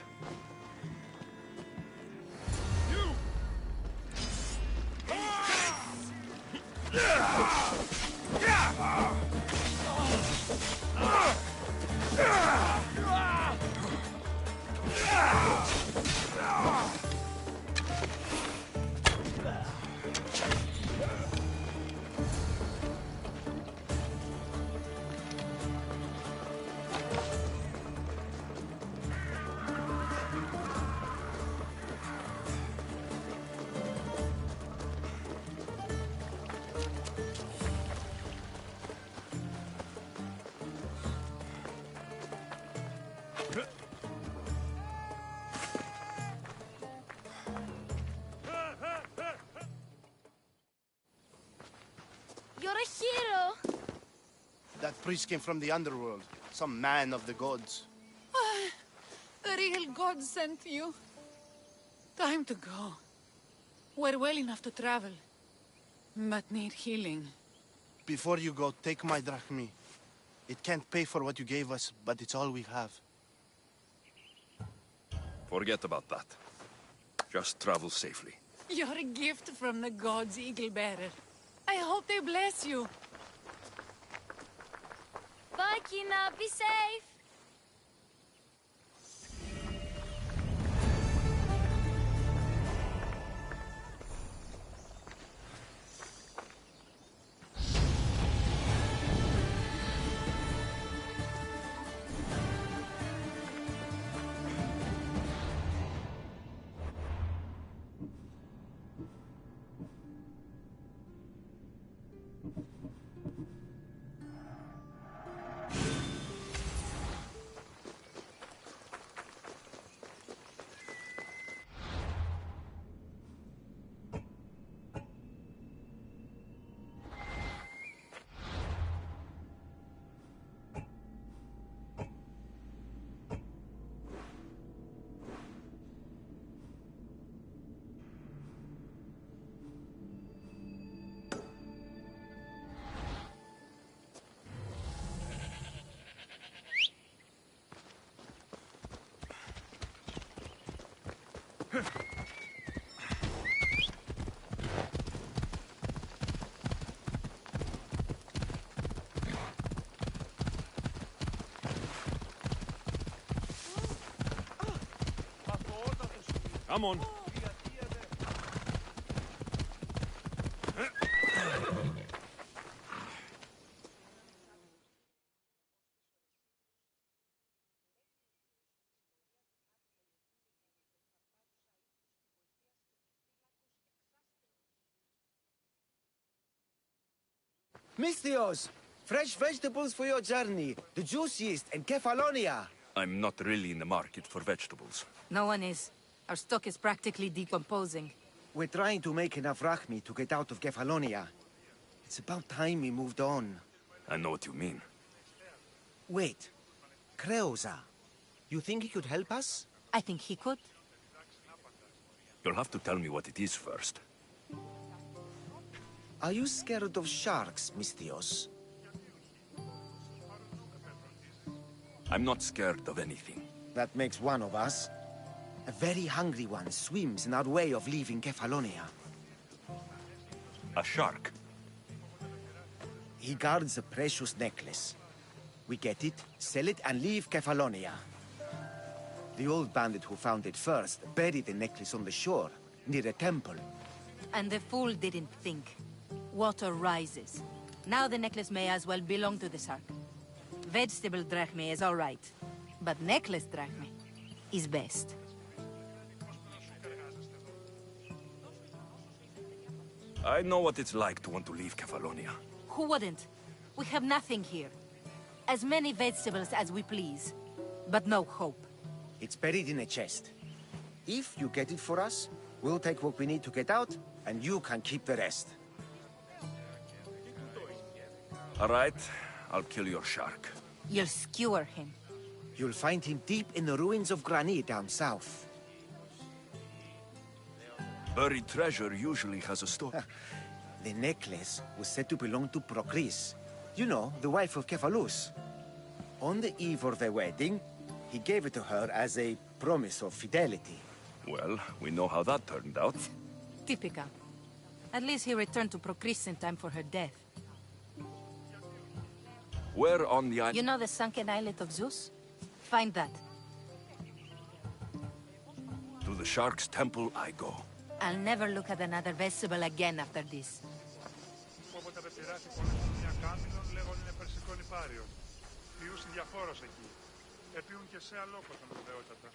You're a hero! That priest came from the underworld. Some man of the gods. The real god sent you. Time to go. We're well enough to travel, but need healing. Before you go, take my drachmi. It can't pay for what you gave us, but it's all we have. Forget about that. Just travel safely. You're a gift from the gods, Eagle Bearer. I hope they bless you. Bye, Kina. Be safe! Come on. Misthios! Fresh vegetables for your journey. The juiciest in Kefalonia. I'm not really in the market for vegetables. No one is. Our stock is practically decomposing. We're trying to make enough Rahmi to get out of Kefalonia. It's about time we moved on. I know what you mean. Wait. Creosa. You think he could help us? I think he could. You'll have to tell me what it is first. Are you scared of sharks, Misthios? I'm not scared of anything. That makes one of us. A very hungry one swims in our way of leaving Kefalonia. A shark? He guards a precious necklace. We get it, sell it, and leave Kefalonia. The old bandit who found it first buried the necklace on the shore, near a temple. And the fool didn't think. Water rises. Now the necklace may as well belong to the shark. Vegetable drachme is all right, but necklace drachme is best. I know what it's like to want to leave Kefalonia. Who wouldn't? We have nothing here. As many vegetables as we please, but no hope. It's buried in a chest. If you get it for us, we'll take what we need to get out, and you can keep the rest. All right, I'll kill your shark. You'll skewer him. You'll find him deep in the ruins of Granit down south. Buried treasure usually has a story. The necklace was said to belong to Procris. You know, the wife of Kefalus. On the eve of their wedding, he gave it to her as a promise of fidelity. Well, we know how that turned out. Typical. At least he returned to Procris in time for her death. Where on the island? You know the sunken islet of Zeus? Find that. To the shark's temple I go. I'll never look at another vegetable again after this. Όποτε πειράζει πολύ μια κάμινον λέγον είναι περσικών υπάριον. Ποιούσιν διαφόρος εκεί. Επίουν και σε αλόκοτον βεβαιότατα.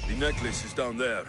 The necklace is down there.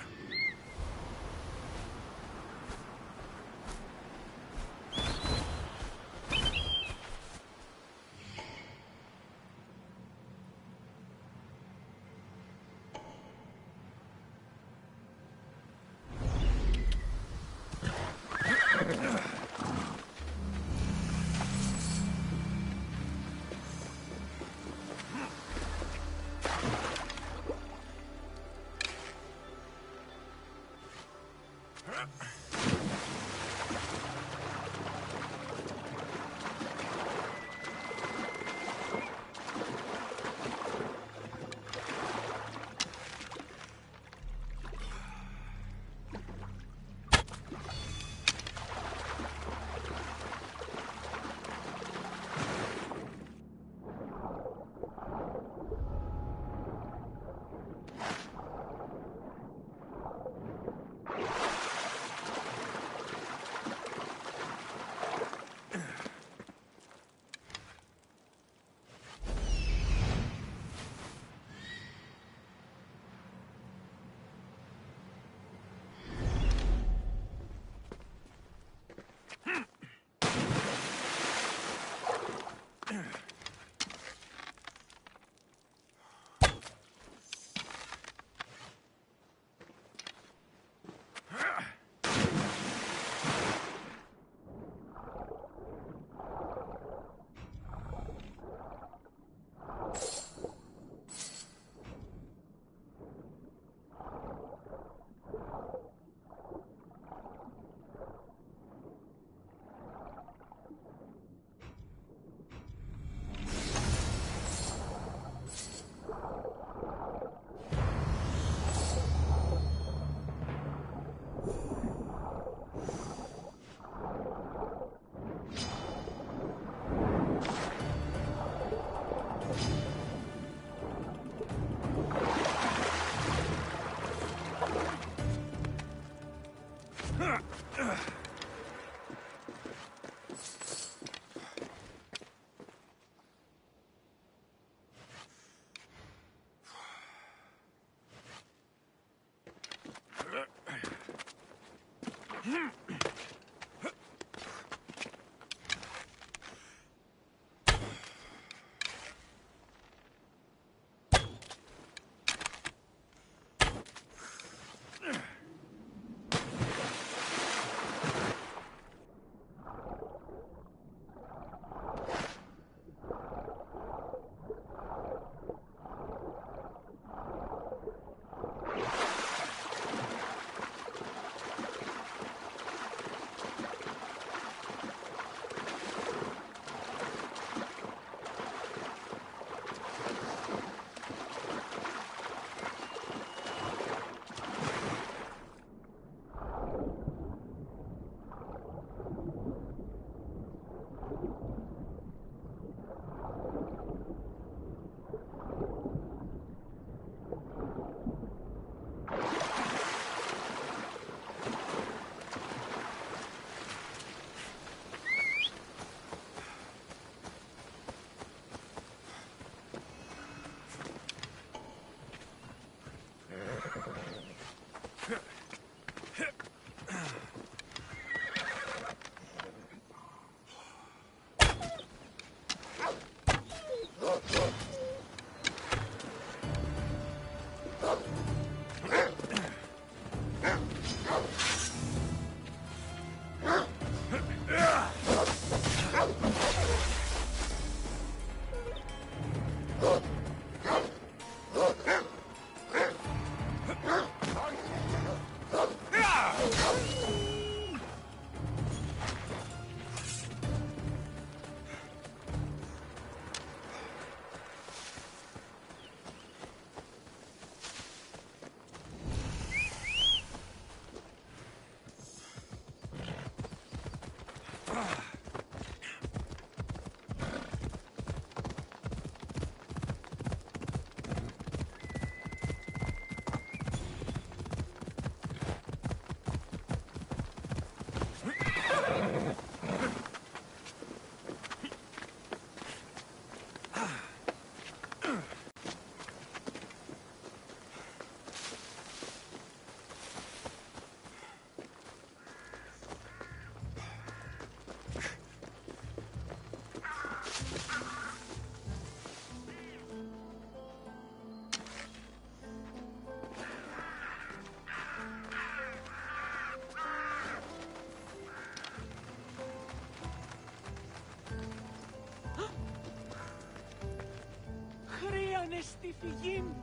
Χρέανε στη φυγή μου.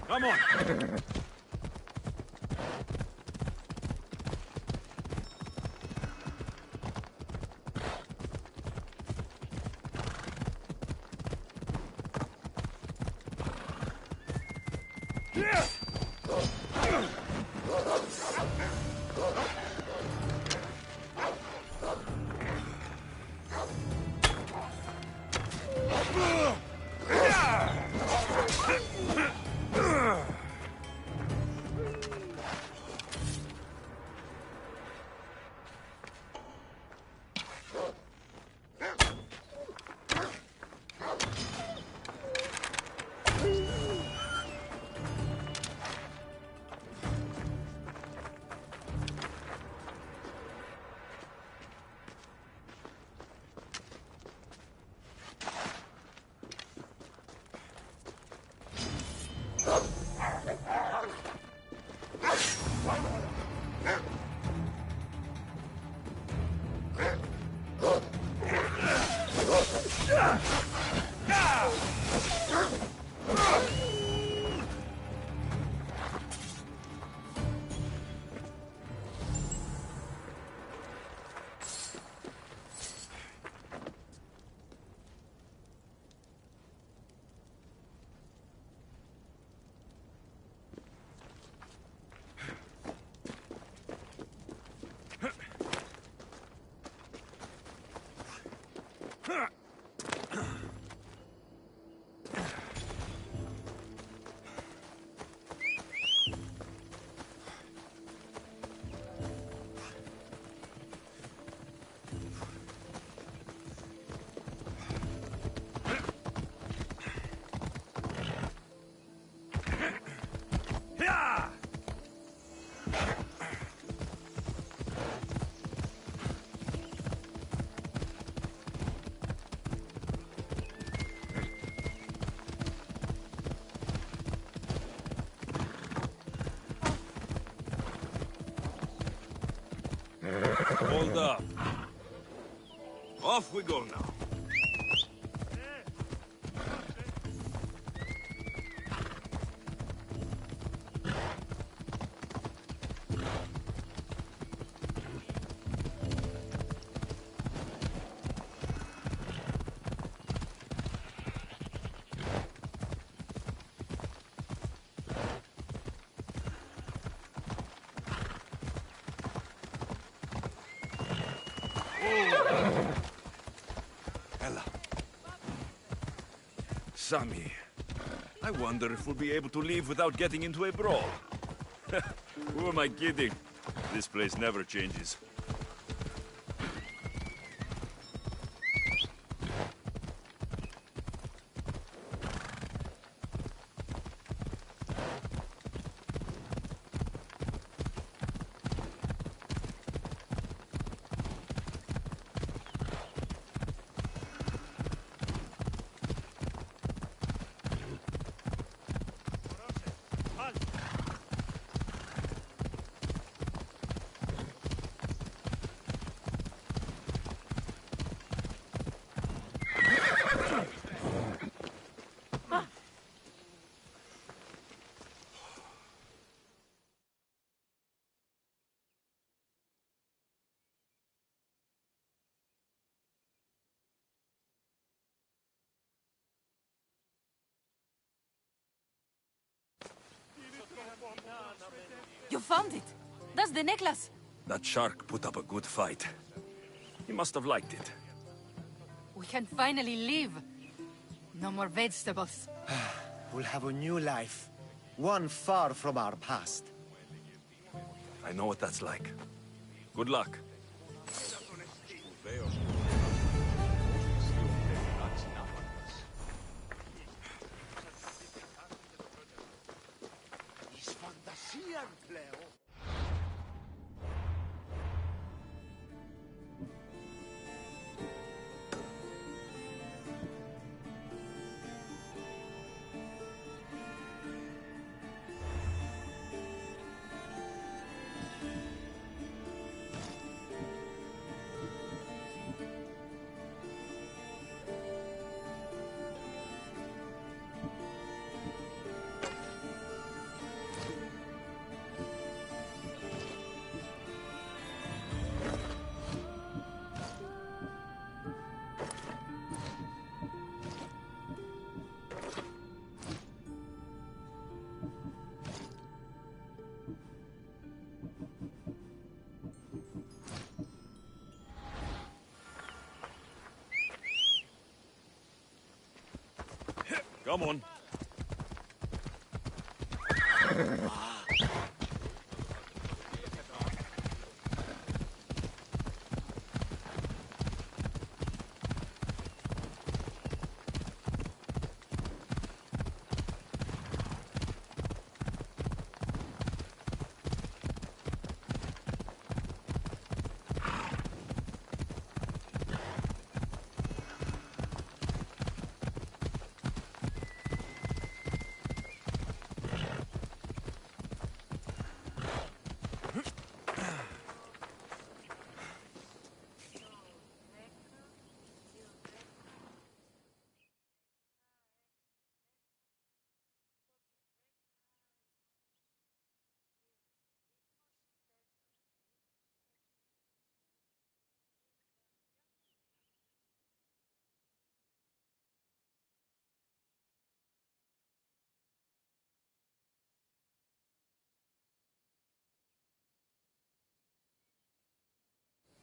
Come on! Hold up. Off we go now. Ella. Sammy, I wonder if we'll be able to leave without getting into a brawl. Who am I kidding? This place never changes. You found it! That's the necklace! That shark put up a good fight. He must have liked it. We can finally leave. No more vegetables. We'll have a new life. One far from our past. I know what that's like. Good luck. Come on.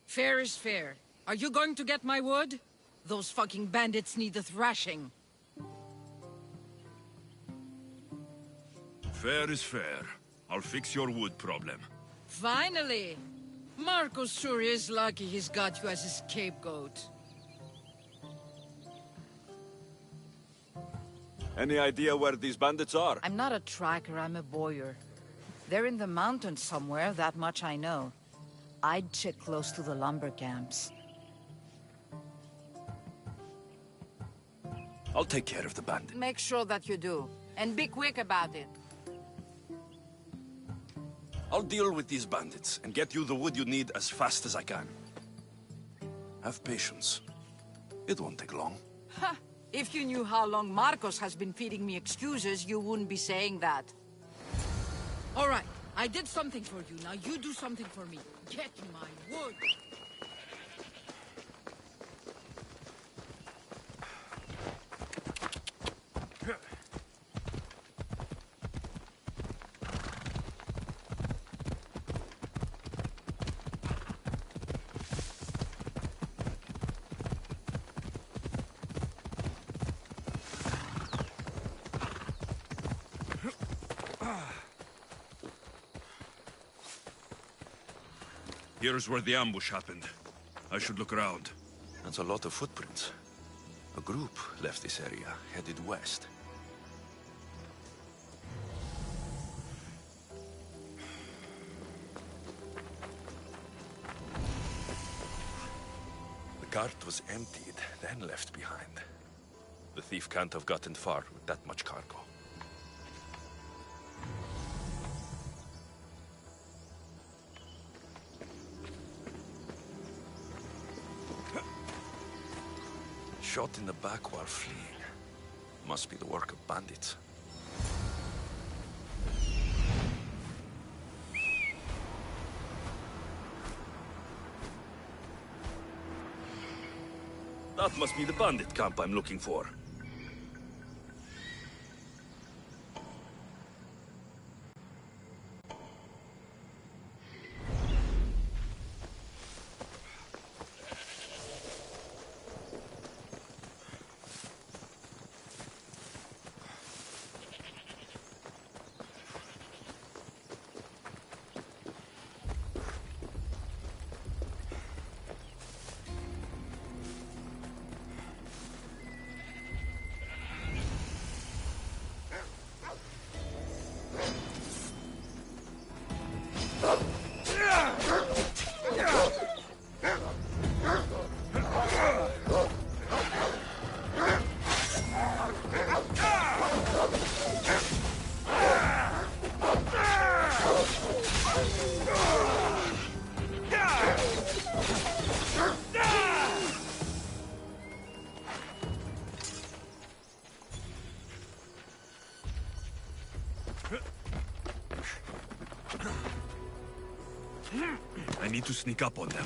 Fair is fair. Are you going to get my wood? Those fucking bandits need a thrashing. Fair is fair. I'll fix your wood problem. Finally! Marcos sure is lucky he's got you as his scapegoat. Any idea where these bandits are? I'm not a tracker, I'm a boyar. They're in the mountains somewhere, that much I know. I'd check close to the lumber camps. I'll take care of the bandit. Make sure that you do. And be quick about it. I'll deal with these bandits and get you the wood you need as fast as I can. Have patience. It won't take long. Ha! If you knew how long Marcos has been feeding me excuses, you wouldn't be saying that. All right, I did something for you. Now you do something for me. Get my wood. Here's where the ambush happened. I should look around. That's a lot of footprints. A group left this area, headed west. The cart was emptied, then left behind. The thief can't have gotten far with that much cargo. Shot in the back while fleeing. Must be the work of bandits. That must be the bandit camp I'm looking for. I need to sneak up on them.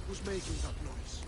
Who's making that noise?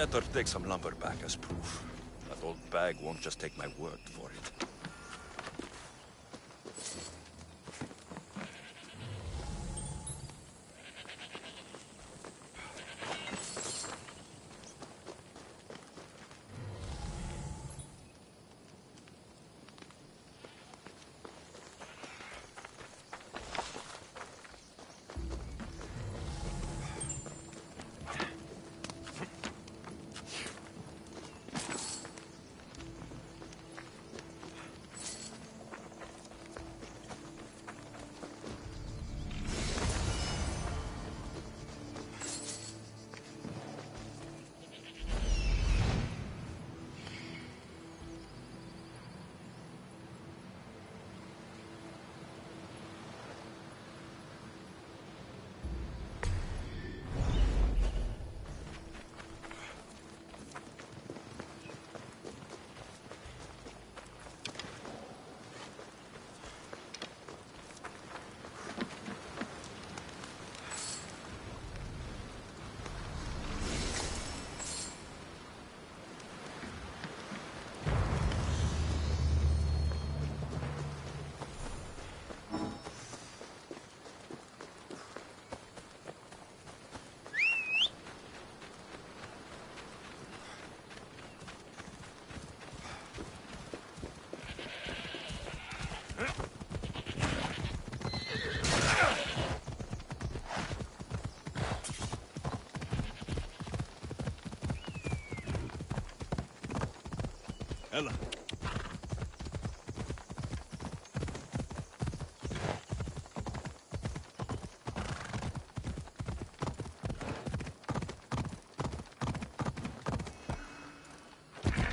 better take some lumber back as proof. That old bag won't just take my word for it. Ella.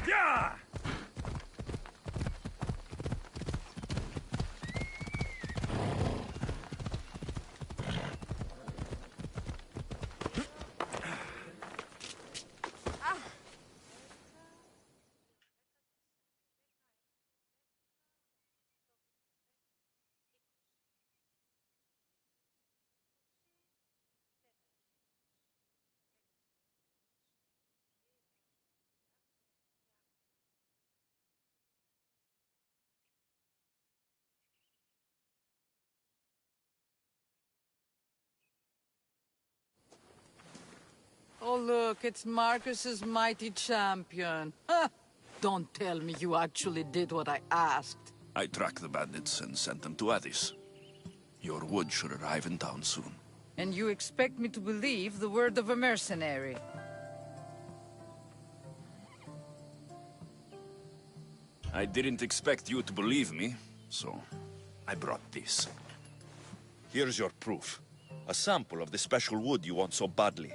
Yeah! Oh, look, it's Marcus's mighty champion. Ha! Don't tell me you actually did what I asked. I tracked the bandits and sent them to Addis. Your wood should arrive in town soon. And you expect me to believe the word of a mercenary? I didn't expect you to believe me, so I brought this. Here's your proof. A sample of the special wood you want so badly.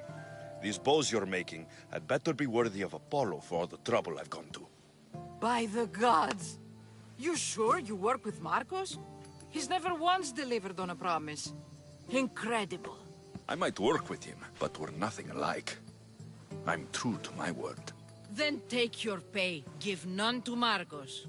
These bows you're making had better be worthy of Apollo for all the trouble I've gone to. By the gods! You sure you work with Marcos? He's never once delivered on a promise. Incredible. I might work with him, but we're nothing alike. I'm true to my word. Then take your pay. Give none to Marcos.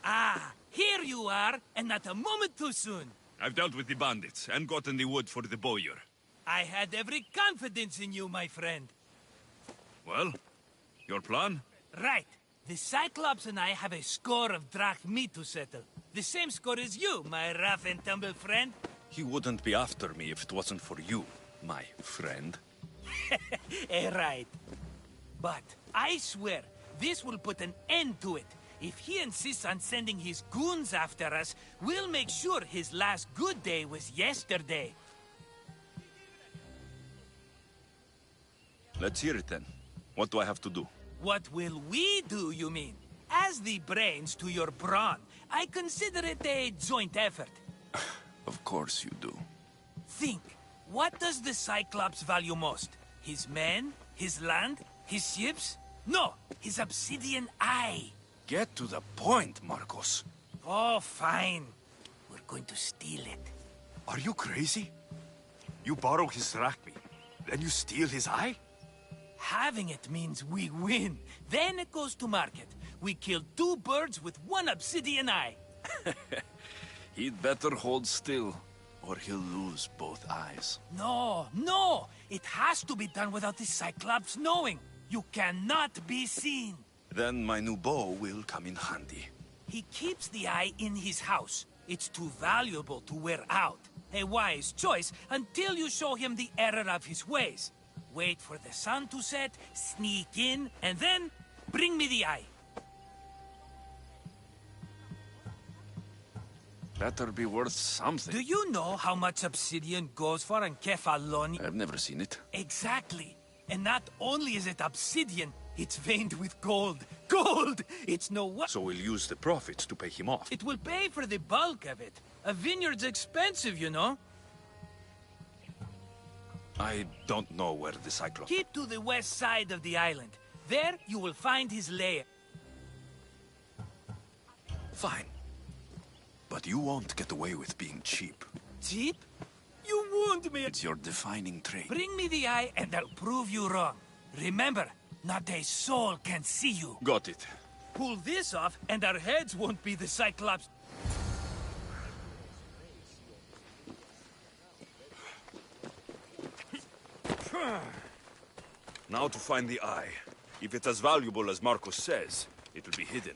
Ah, here you are, and not a moment too soon. I've dealt with the bandits and gotten the wood for the bowyer. I had every confidence in you, my friend. Well, your plan? Right. The Cyclops and I have a score of drachmi to settle. The same score as you, my rough and tumble friend. He wouldn't be after me if it wasn't for you, my friend. Right. But I swear, this will put an end to it. If he insists on sending his goons after us, we'll make sure his last good day was yesterday. Let's hear it then. What do I have to do? What will we do, you mean? As the brains to your brawn, I consider it a joint effort. Of course you do. Think, what does the Cyclops value most? His men? His land? His ships? No, his obsidian eye. Get to the point, Marcos. Oh, fine. We're going to steal it. Are you crazy? You borrow his drachmi, then you steal his eye? Having it means we win. Then it goes to market. We kill 2 birds with 1 obsidian eye. He'd better hold still, or he'll lose both eyes. No, no! It has to be done without the Cyclops knowing. You cannot be seen. Then my new bow will come in handy. He keeps the eye in his house. It's too valuable to wear out. A wise choice until you show him the error of his ways. Wait for the sun to set, sneak in, and then bring me the eye. Better be worth something. Do you know how much obsidian goes for in Kefalonia? I've never seen it. Exactly. And not only is it obsidian, it's veined with gold. Gold! It's no what. So we'll use the profits to pay him off. It will pay for the bulk of it. A vineyard's expensive, you know. I don't know where the Cyclops... Keep to the west side of the island. There, you will find his lair. Fine. But you won't get away with being cheap. Cheap? You wound me. It's your defining trait. Bring me the eye and I'll prove you wrong. Remember, not a soul can see you. Got it. Pull this off and our heads won't be the Cyclops. Now to find the eye. If it's as valuable as Marcos says, it will be hidden.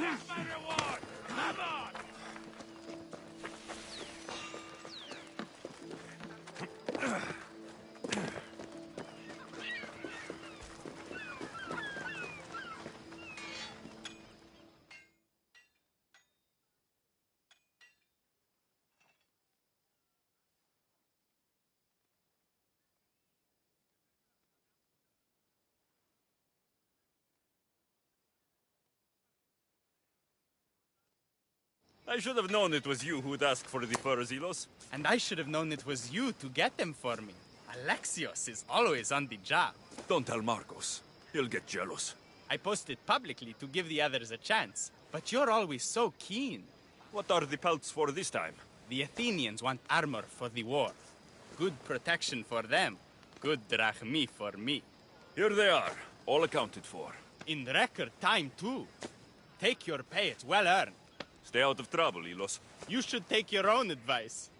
That's my reward! Come on! I should have known it was you who'd ask for the furs, Ilos. And I should have known it was you to get them for me. Alexios is always on the job. Don't tell Marcos. He'll get jealous. I posted publicly to give the others a chance, but you're always so keen. What are the pelts for this time? The Athenians want armor for the war. Good protection for them. Good drachmi for me. Here they are, all accounted for. In record time, too. Take your pay, it's well earned. Stay out of trouble, Ilos. You should take your own advice.